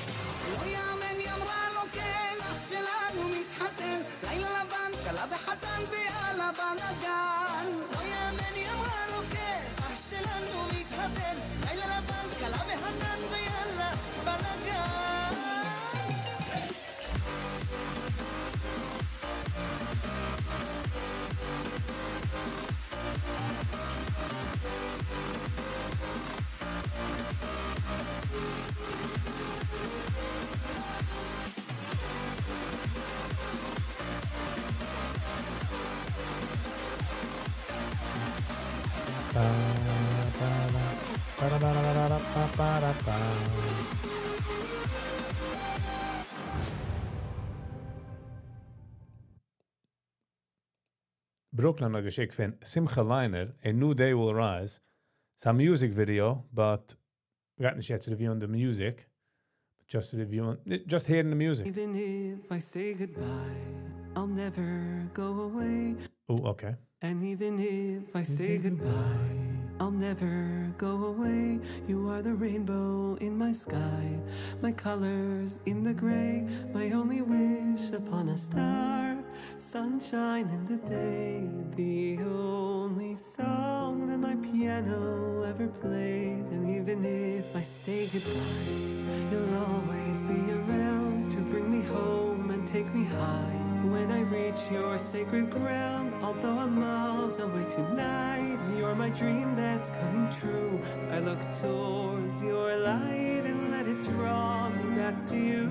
לא יאמן היא אמרה לו כן אח שלנו מתחתן לילה לבן קלה וחתן ויאללה בלגן לא יאמן היא אמרה לו כן אח שלנו מתחתן לילה לבן קלה וחתן ויאללה בלגן Ba-da-ba-da, ba-da-ba-da-ba-da-ba-da-ba. Brooklyn har geschickt von Simcha Leiner, A New Day Will Rise. It's a music video, but we got nicht jetzt reviewing the music. Just hearing the music. Even if I say goodbye I'll never go away Oh, okay. And even if I say goodbye, I'll never go away. You are the rainbow in my sky, my colors in the gray, my only wish upon a star, sunshine in the day, the only song that my piano ever plays. And even if I say goodbye, you'll always be around to bring me home and take me high. When I reach your sacred ground, although I'm miles away tonight, you're my dream that's coming true. I look towards your light and let it draw me back to you.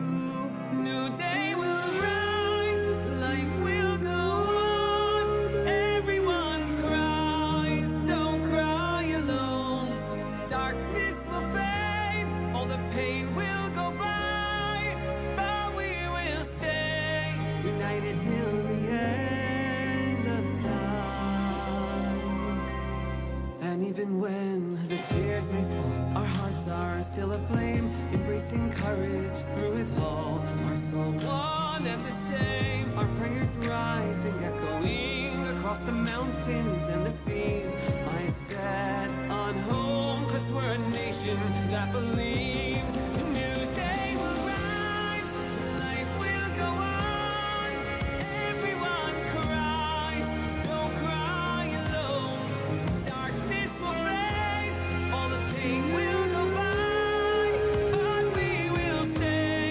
New day will rise, life will go on. Everyone cries, don't cry alone. Darkness will fade, all the pain will go by, but we will stay united till the end of time. And even when the tears may fall, our hearts are still aflame, embracing courage through it all. Our soul one and the same, our prayers rising, echoing across the mountains and the seas. I set on home, 'cause we're a nation that believes a new day will rise, life will go on. Everyone cries, don't cry alone. Darkness will fade, all the pain will go by, but we will stay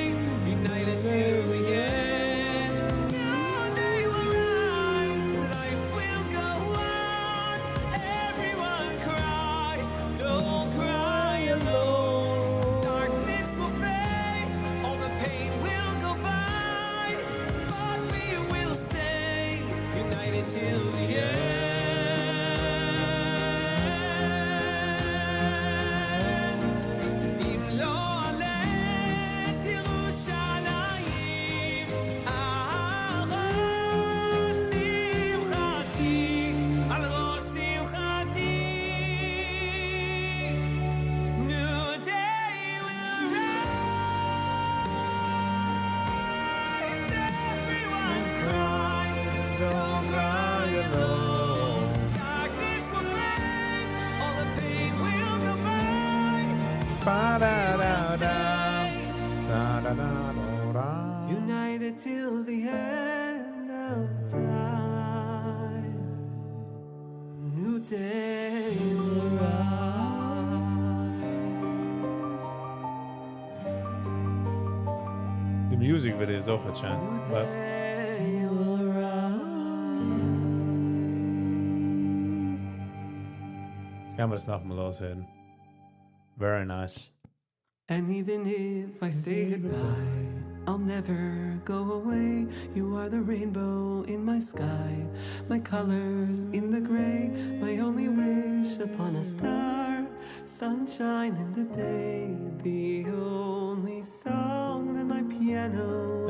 united till the end. New day will rise, life will go on. Everyone cries, don't cry alone. Darkness will fade, all the pain will go by, but we will stay united till the end. אם לא עלה את ירושלים, על ראש שמחתי, על ראש שמחתי. New day will rise, everyone cries, don't cry alone. Darkness will fade, all the pain will go by, Ba-da-da-da. Da-da-da-da-da. united till the end of time. New day will rise. The music video is auch a chan. New But day will rise. kann man das nochmal loshören. Very nice. And even if I say goodbye, I'll never go away. You are the rainbow in my sky, my colors in the gray, my only wish upon a star, sunshine in the day, the only song that my piano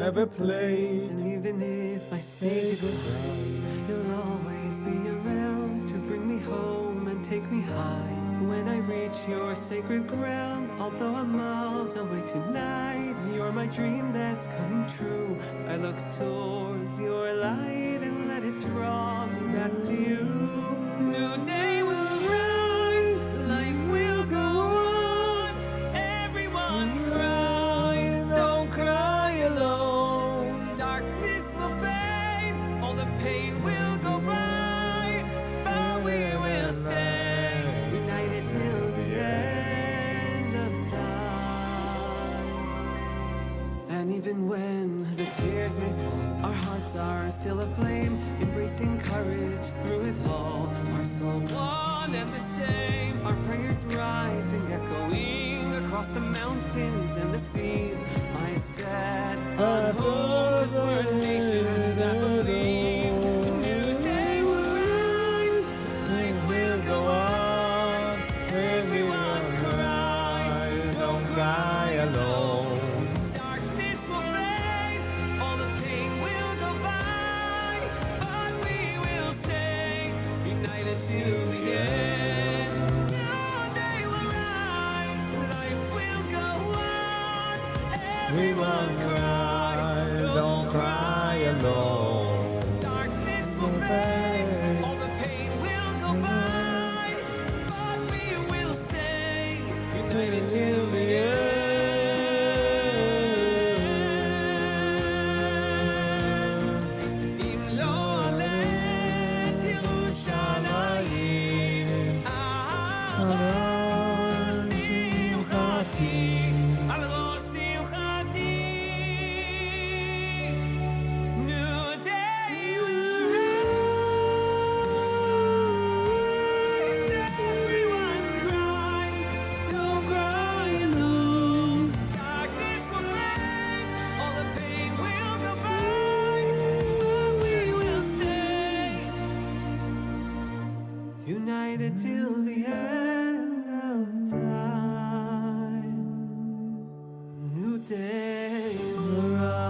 Ever played. And even if I say goodbye, you'll always be around to bring me home and take me high. When I reach your sacred ground, although I'm miles away tonight, you're my dream that's coming true. I look towards your light and let it draw me back to you. New day will rise, life will go on. Everyone cries, don't cry alone. Darkness will fade, all the pain will go by, but we will stay united till the end of time. And even when the tears may fall, our hearts are still aflame, embracing courage through it all. Our soul one and the same, our prayers rising, echoing across the mountains and the seas. I set on home, 'cause we're a nation that believes a new day will rise, life will go on. Everyone cries, don't cry alone. Darkness will fade, all the pain will go by, but we will stay united till the end. New day will rise, life will go on. Everyone cries, don't cry alone. Darkness will fade, all the pain will go by, but we will stay united till the end. אם לא עלה את ירושלים, על ראש שמחתי, על ראש שמחתי. New day will rise, everyone cries, don't cry alone. Darkness will fade, all the pain will go by, but we will stay united till the end of time. New day will rise.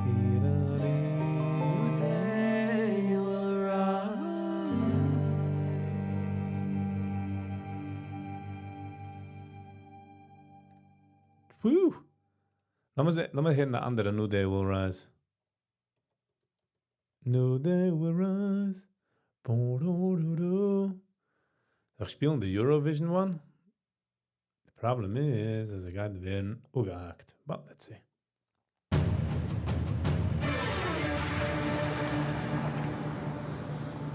New day Lass mal hören eine andere New Day Will Rise. New Day Will Rise. Ich spiele the Eurovision one. The problem is, I got to win ugehakt. But let's see.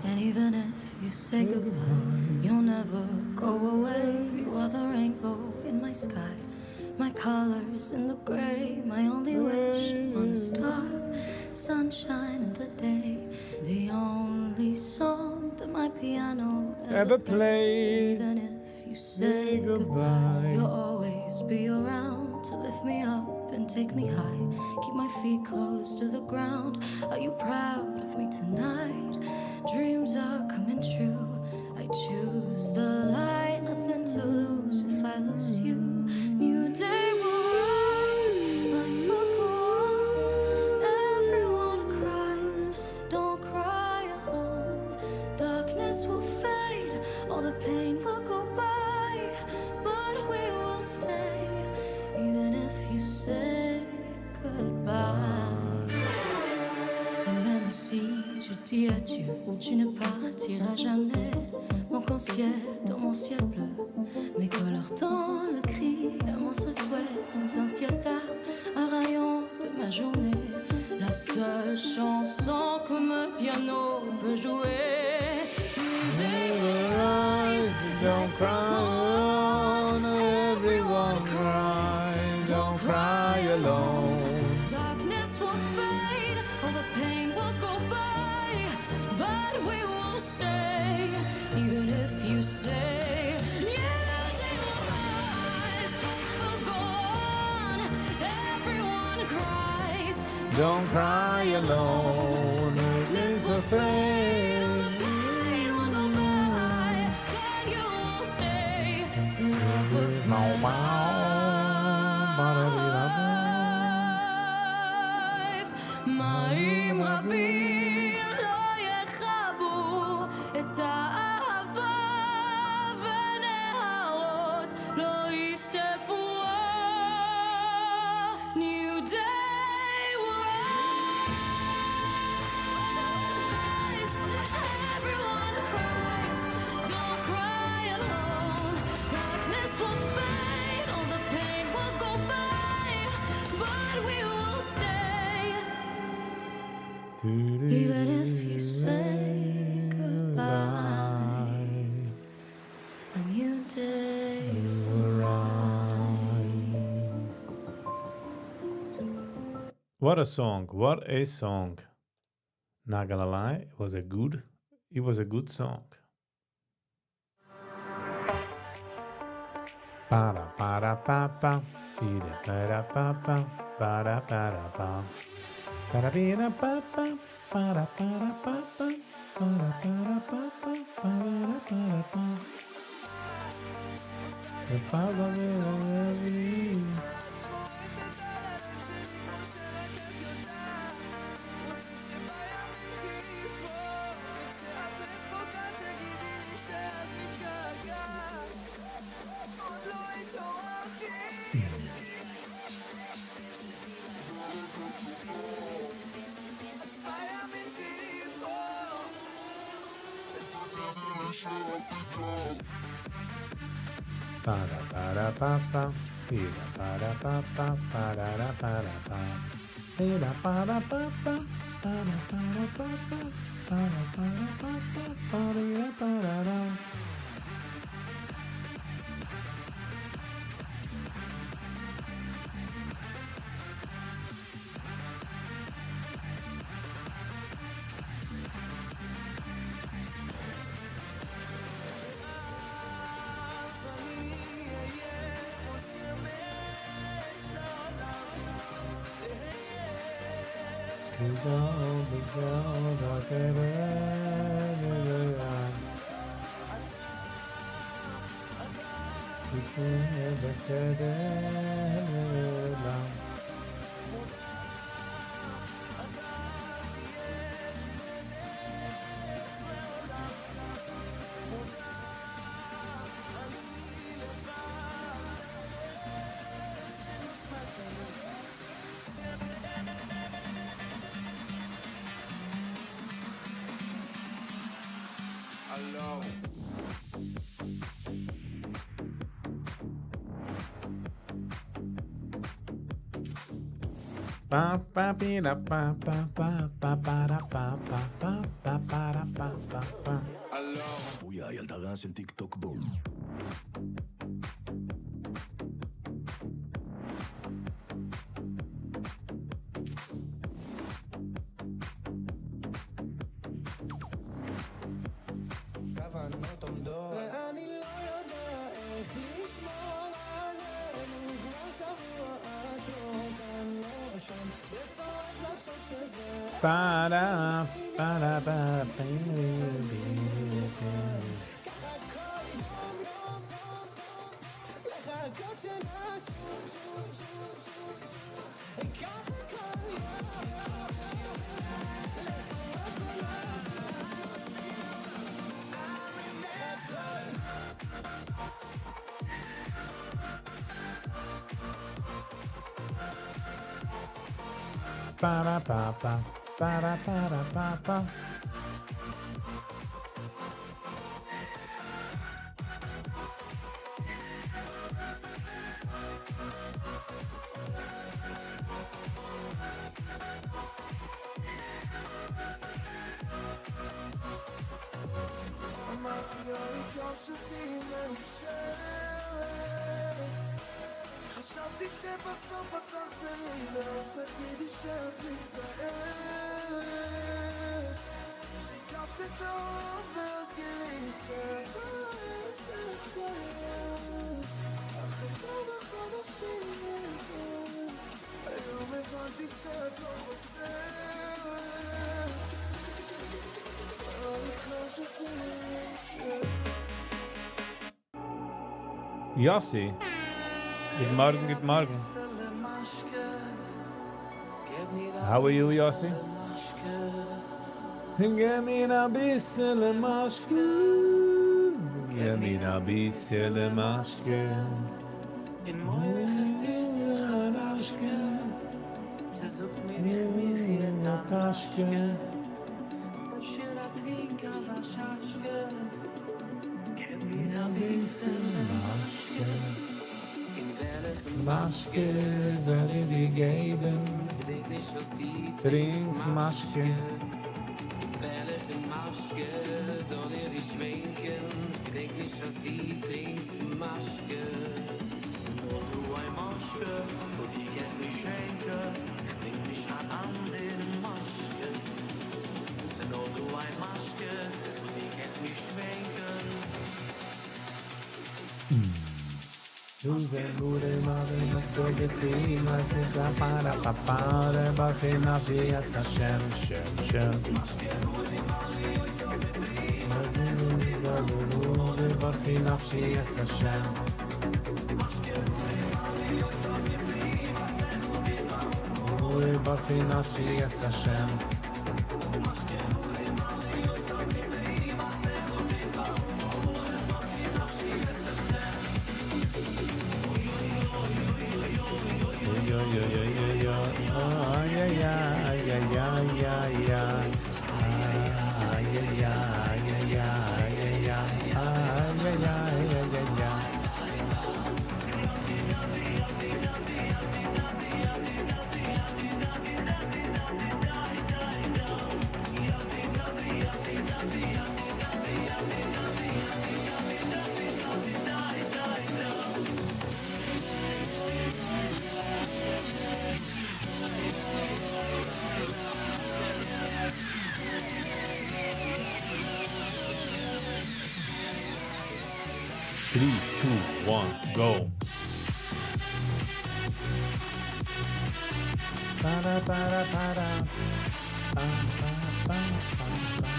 And even if you say goodbye, you'll never go away. You are the rainbow in my sky, my colors in the gray, my only wish on a star, sunshine in the day, the only song that my piano ever plays. Even if you say goodbye, you'll always be around to lift me up and take me high, keep my feet close to the ground. Are you proud of me tonight? Dreams are coming true. I choose the light, nothing to lose if I lose you. New day will rise, life will go on. Everyone cries, don't cry alone. Darkness will fade, all the pain will go by, but we will stay, even if you say goodbye. Et même si je dis adieu, tu ne partiras jamais. Mon ciel dans mon ciel bleu, mes couleurs dans le cri. L'amour se souhaite sous un ciel tard, un rayon de ma journée. La seule chanson que mon piano peut jouer. Don't cry, everyone cries. Don't cry alone. Darkness will fade, all the pain will go by, but we will stay, even if you say, yeah, they will rise, will go on, everyone cries. Don't cry alone. Darkness will fade, all the pain will go by, but you will stay, in love with my life. מים רבים לא יכבו את האהבה, ונהרות לא ישטפו. New day will rise, everyone cries, don't cry alone. Darkness will fade, all the pain will go by, but we will stay, even if you say goodbye. A new day will rise. What a song. What a song. Not gonna lie, it was a good song. Para para pa pa, para pa pa, para pa. Para para pa pa, para pa pa, para pa para pa. The power of para pa pa, para pa pa, para pa. Para pa pa, para pa pa, para. Pa pa pi da pa pa pa pa pa da pa pa pa pa pa da pa pa pa. פויה, ילדה רע של טיק טוק בום. כוונות עומדות ואני לא יודע איך לשמור עלינו כבר שבוע את לא כאן לא שם ושורף לחשוב שזה Pa da pa da pa pa. לחכות שנשוב שוב שוב שוב ככה כל יום Pa da pa pa pa da pa da pa pa. אמרתי אוי תלושתי מאושרת חשבתי שבסוף את תחזרי ואז תגידי שאת מצטערת שהקפת את האור ואז גילית שאת מצטערת אחרי כמה חודשים היום הבנתי שאת לא חוזרת אוי תלושתי Yossi. Guten Morgen, guten Morgen. How are you, Yossi? Give me a bissel mashke. Give me a bissel mashke. In moin khastische ze sucht mir nicht mich jetzt an Taschke Bashirati kaza shashke Gib mir a bisschen Maschke In der Maschke soll ich dir geben. Denk nicht was die Trink Maschke. Welche Maschke soll ich schwenken Denk nicht was die trinkst Maschke Nur du ein Maschke wo die jetzt mich schenke Denk nicht an den Maschke Nur du ein Maschke wo die jetzt mich schwenken Du der gute Mann, was so getrieben, was nicht la para papare, was in a via sa shem shem shem. Was in a via sa shem. Was in a via sa shem. Yo yo yo yo yo, oh yeah yeah yeah yeah yeah yeah, ah yeah yeah yeah yeah yeah yeah, ah yeah yeah yeah yeah yeah. Three, two, one, go. Para para para. Pa, pa, pa, pa, pa.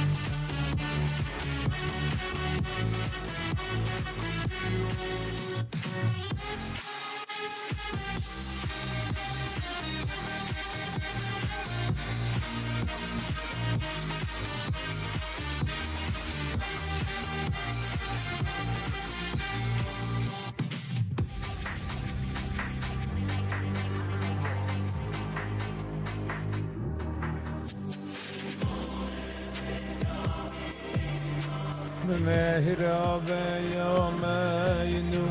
במהרה ביומנו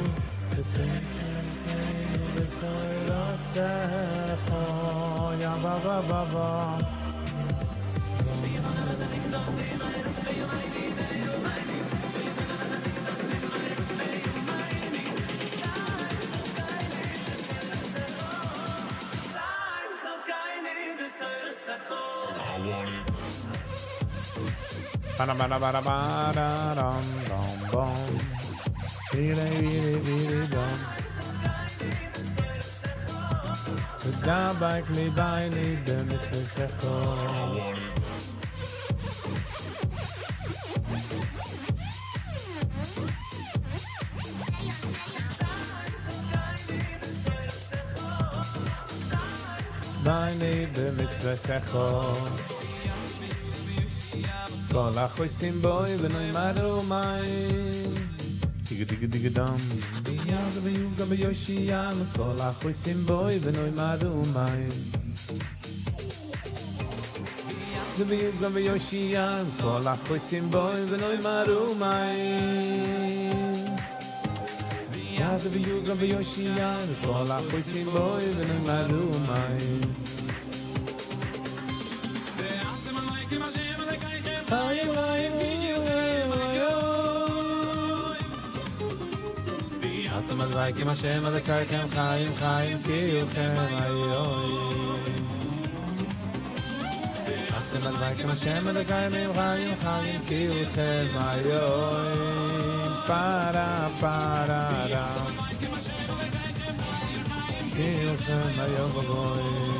בסוי רסכו יא בא בא בא Bada bada bada bada dum dum bum. Beady beady beady dum. Da bike me by me the mixer by me the mixer כל החויסים בוי ונוי מרו מים דיגה דיגה דיגה דם ביאז ויוגה ביושיין כל החויסים בוי ונוי מרו מים ויוגה ביושיין כל החויסים בוי ונוי מרו מים ביאז ויוגה ביושיין כל החויסים בוי ונוי מרו מים Hayim hayim kiyuchem hayoy Atam advaykim Hashem adakaychem Chayim chayim kiyuchem hayoy Atam advaykim Hashem adakaychem Chayim chayim kiyuchem hayoy Para para ra Kiyuchem hayoy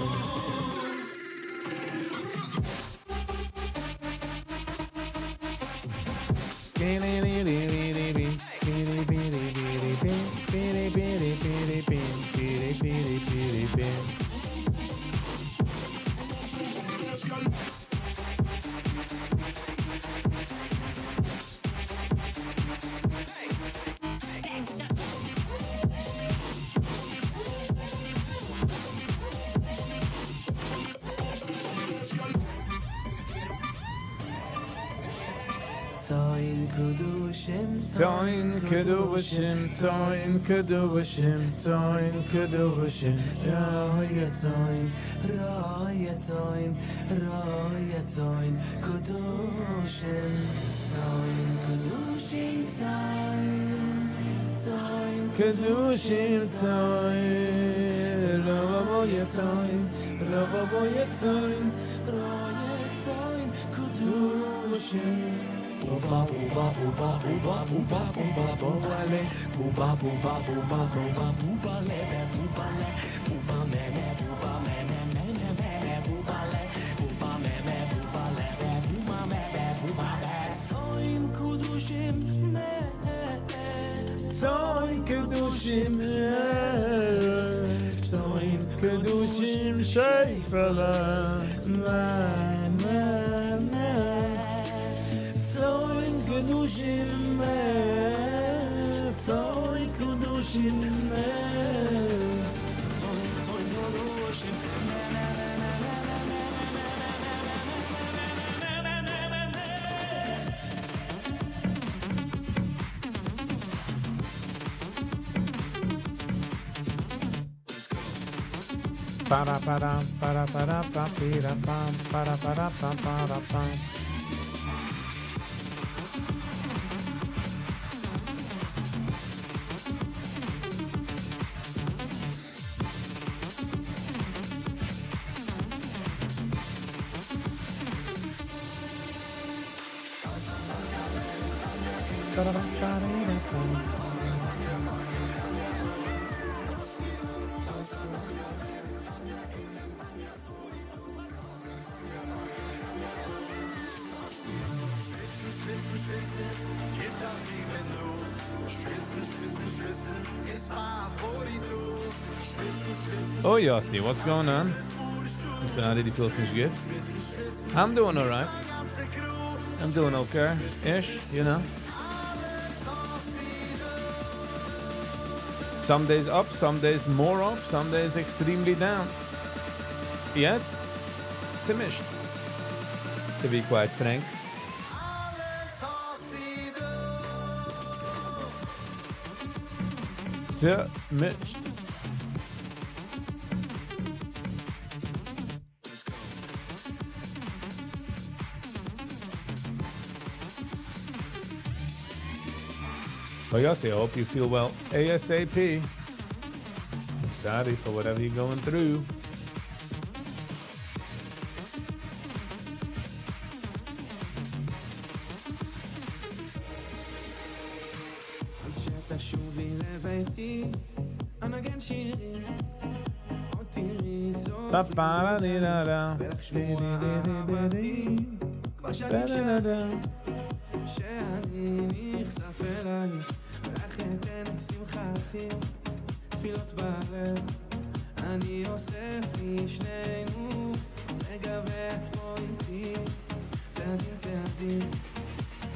Toin kedushim, toin kedushim, toin kedushim, royatoin, royatoin, royatoin, kedushim, toin kedushim, toin kedushim, toin, royatoin, royatoin, royatoin, kedushim. Booba booba booba booba booba booba booba le booba booba booba booba booba le booba le booba me booba me booba le booba me booba le booba me booba le Soin kedushim me Soin kedushim Soin kedushim sheifala Soin kedushim Soin kedushim Para para para para para para para para para Oh, Yossi, what's going on? So how did you feel since good? I'm doing alright. I'm doing okay. Ish, you know. Some days up, some days more up, some days extremely down. Yet, ziemlich. To be quite frank. Mitch. Well, Yossi, I hope you feel well ASAP. I'm sorry for whatever you're going through. שאני נחשף אלייך ולך אתן את שמחתי תפילות בלב אני אוסף לי שנינו מגבה את פה איתי צעדים צעדים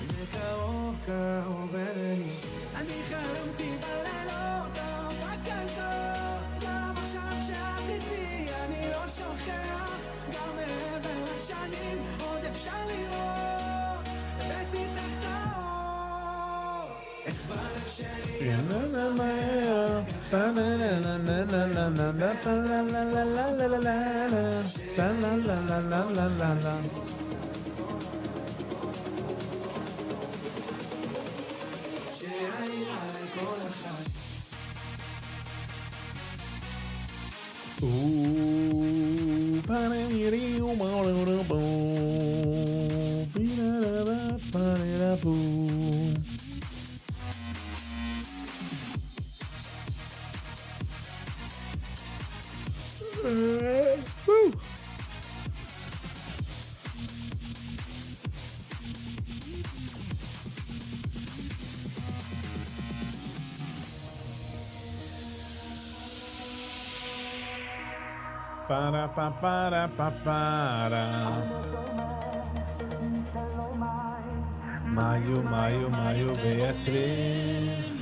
זה קרוב קרוב אלינו אני חלמתי בלילות אהבה כזאת גם עכשיו כשאת איתי אני לא שוכח גם מעבר לשנים עוד אפשר לראות הבאתי תחת האור איך בלב שלי Para pa para pa para. Mayo mayo mayo be'asrim.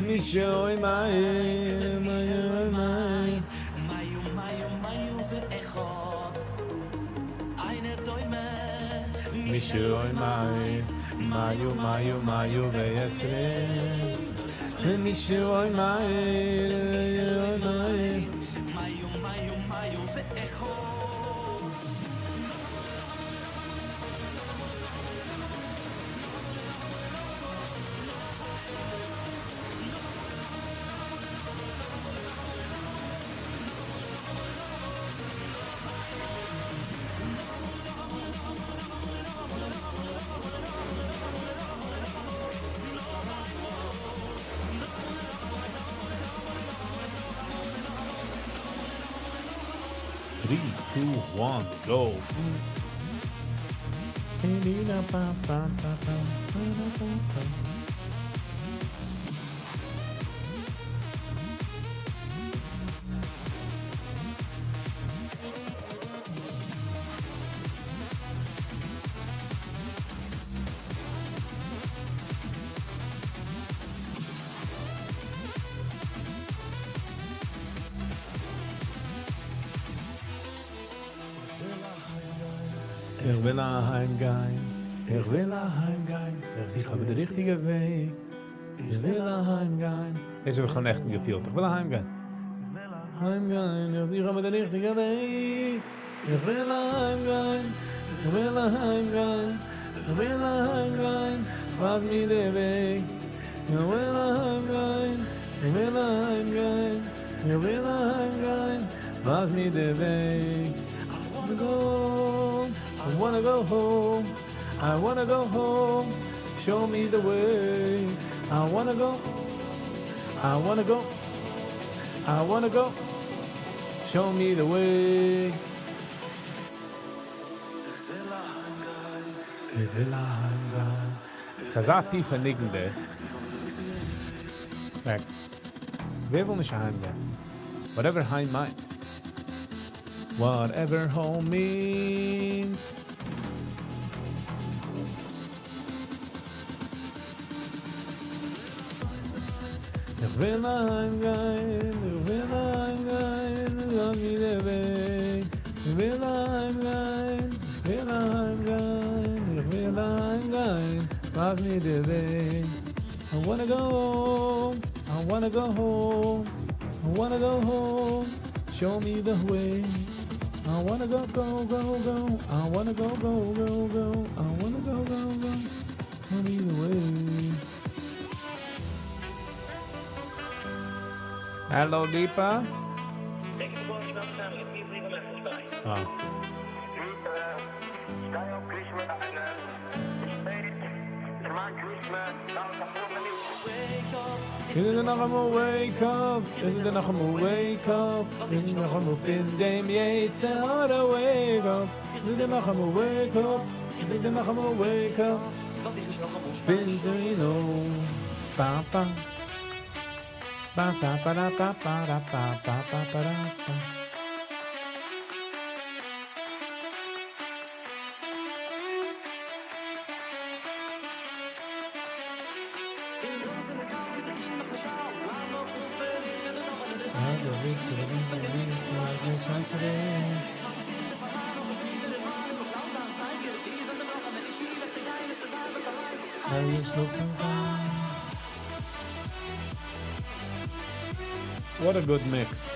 Mishoy mayo mayo mayo. Mayo mayo mayo ve'echad. Eine toime. Mishoy mayo mayo mayo mayo be'asrim. Mishoy mayo mayo. Three, two, one, go. Will heimgehen, will heimgehen, ich habe den richtigen Weg. Ich will heimgehen. Deze hebben we gewoon echt niet gefilmd. Ik wil heimgehen. Heimgehen, ich habe den richtigen Weg. Ich will heimgehen, ich will heimgehen, ich will heimgehen, was mir der Weg. Ich will heimgehen, ich will heimgehen, ich will heimgehen, was mir der Weg. I wanna go. I wanna go home, I wanna go home, show me the way. I wanna go, I wanna go, I wanna go, show me the way. Ich will heimgehen. Kazati vernicken das. Kijk, wer will nicht heimgehen? Whatever heim meint. Whatever home means. Ich will heimgehen, ich will heimgehen, sag mir der Weg. Ich will heimgehen, ich will heimgehen, ich will heimgehen, sag mir der Weg. I wanna go home, I wanna go home. I wanna go home. Show me the way. I wanna go, go, go, go. I wanna go, go, go, go. I wanna go, go, go. Show me the way. Hello, Deepa. Thank you for calling about family. Please leave a message. Bye. Oh. Isn't it enough to wake up? Isn't it enough to wake up? Isn't it enough to find them yates out to wake up? Isn't it enough to wake up? Isn't it enough to wake up? Find them, you know. Ba ba ba ba ba ba ba ba ba ba ba ba. What a good mix.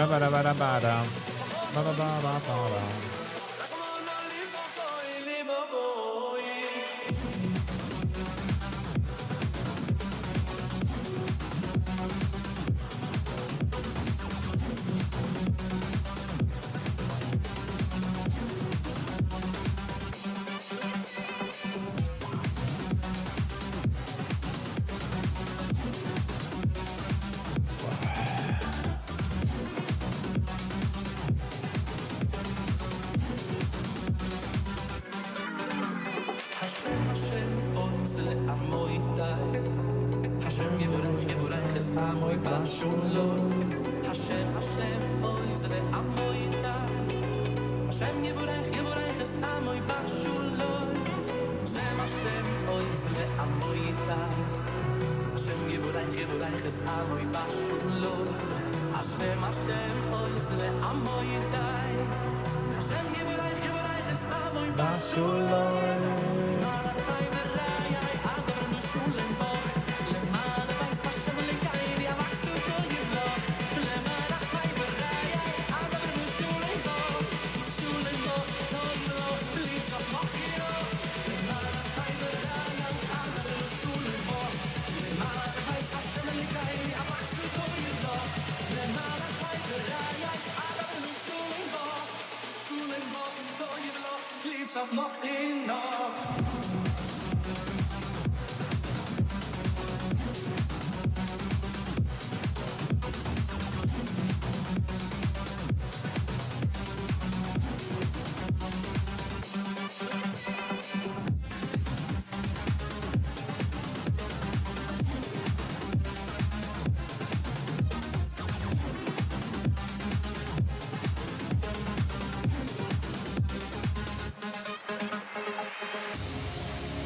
Ba ba ba ba ba ba ba ba ba ba.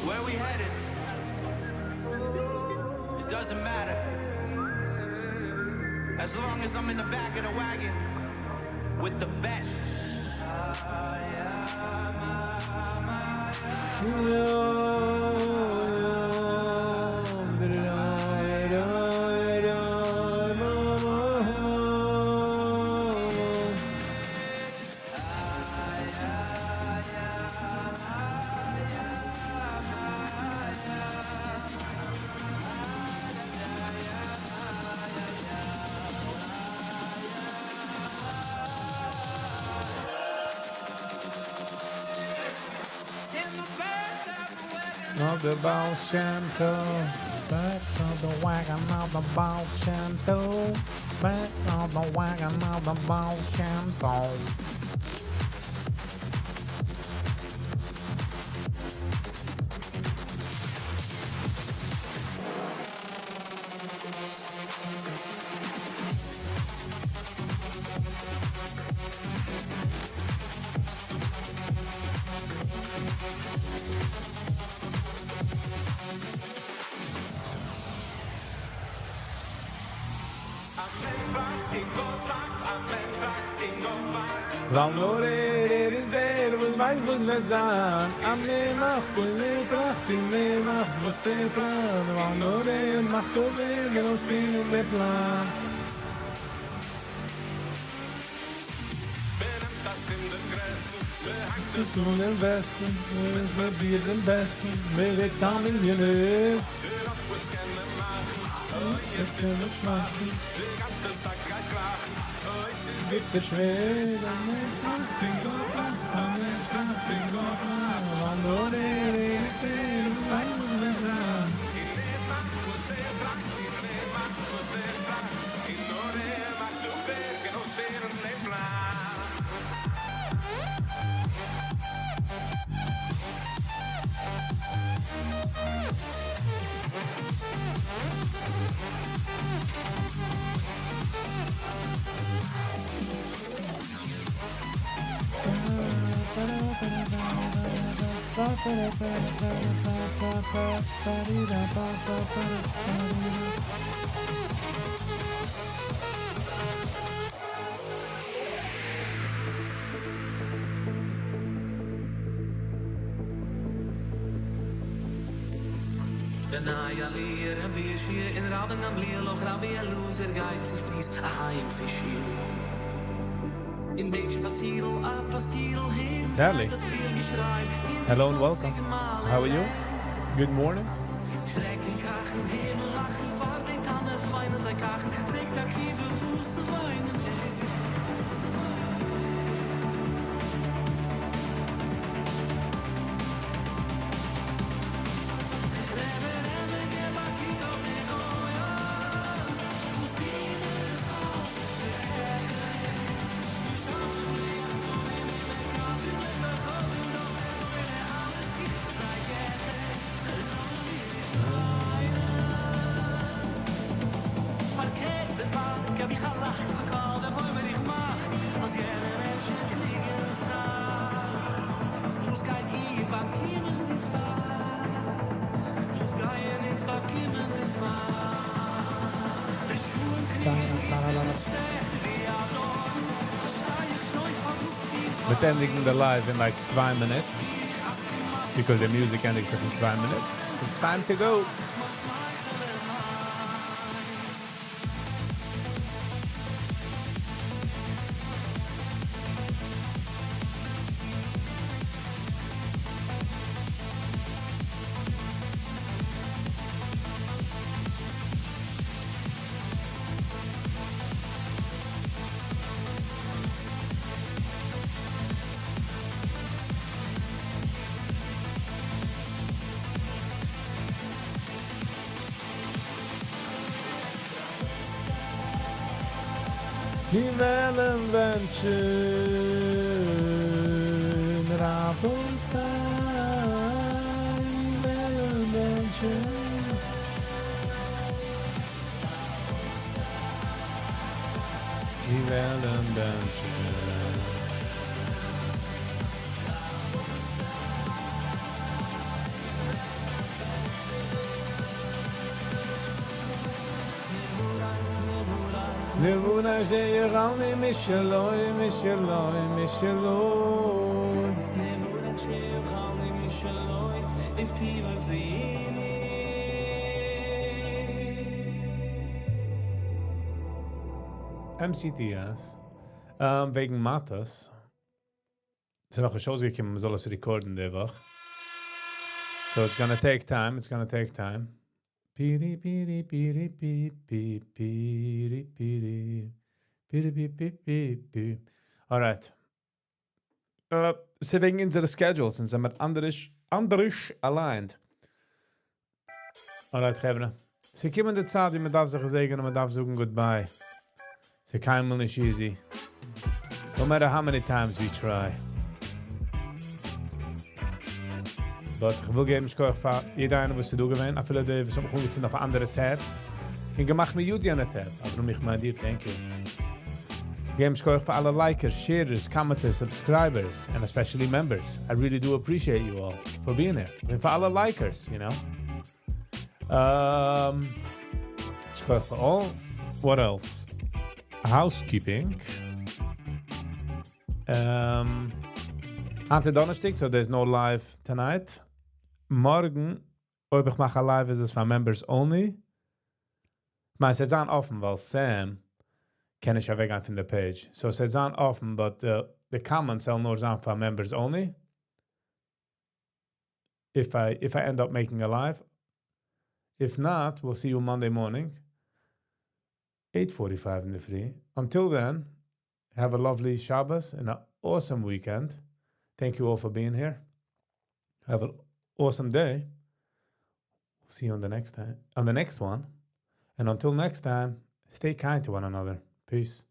Where we headed? It doesn't matter. As long as I'm in the back of the wagon with the best. of the Baal Shem Tov. Back of the wagon of the Baal Shem Tov. Back of the wagon of the Baal Shem Tov. Lang nur is der, was weiß, was wird sein. Am Nehmach, was ist Tracht, im Nehmach, was ist dran. Lang nur macht du wegen uns viel in der Plan. Wir tun den Besten, wir den Besten, wir getan Millionär. Jetzt können wir schmachen. Gibt es schwer, am Mensch, Gott, am Mensch, Gott, am nur ist der, was weiß, was wird sein. Benaya lier en beershir in rabbing am lier loch rabbi a loser geit zu fies a haim fishil. In de spazierel a pasierel heen Sally. dat viel geschrei. Hello and welcome. How are you? Good morning. Schrecken krachen hemel lachen fahr de tanne feine sei kachen trägt da kiefe fuß zu weinen. We're ending the live in like 2 minutes because the music ended in 2 minutes. It's time to go. Himmelen wünschen, Rapunzel, Himmelen wünschen. Himmelen wünschen. Nebuna sheyirami mishaloi, mishaloi, mishaloi. Nebuna sheyirami mishaloi, iftima vini. MCTS. Wegen Matas. Es ist noch eine Show, man soll es recorden die Woche. So it's gonna take time, Piri piri piri piri piri piri piri piri piri piri. All right. So wegen unserer Schedules sind wir anders aligned. Alright, Chevre. Sie kommen die Zeit, wie man darf sich sagen und man darf sagen goodbye. Sie kann mal nicht easy. No matter how many times we try. But ich will geben, ich kann für jeder eine, was du gewähnt, auch viele, die wir jetzt auf andere Tab. Ich gemacht mir Judy an der Tab, aber nur mich mal dir, thank you. Geben, ich kann für alle Likers, Sharers, Commenters, Subscribers, and especially members. I really do appreciate you all for being here. And for alle Likers, you know. Ich kann für all, what else? Housekeeping. Ante Donnerstag, so there's no live tonight. Morgen, ob ich mache live, ist es für members only. Maar es ist dann offen, weil Sam kann ich ja weggehen von der Page. So es ist dann offen, but the comments are nur sein für members only. If I end up making a live. If not, we'll see you Monday morning. 8:45 in the free. Until then, have a lovely Shabbos and an awesome weekend. Thank you all for being here. Have an awesome day. We'll see you on the next one. And until next time, stay kind to one another. Peace.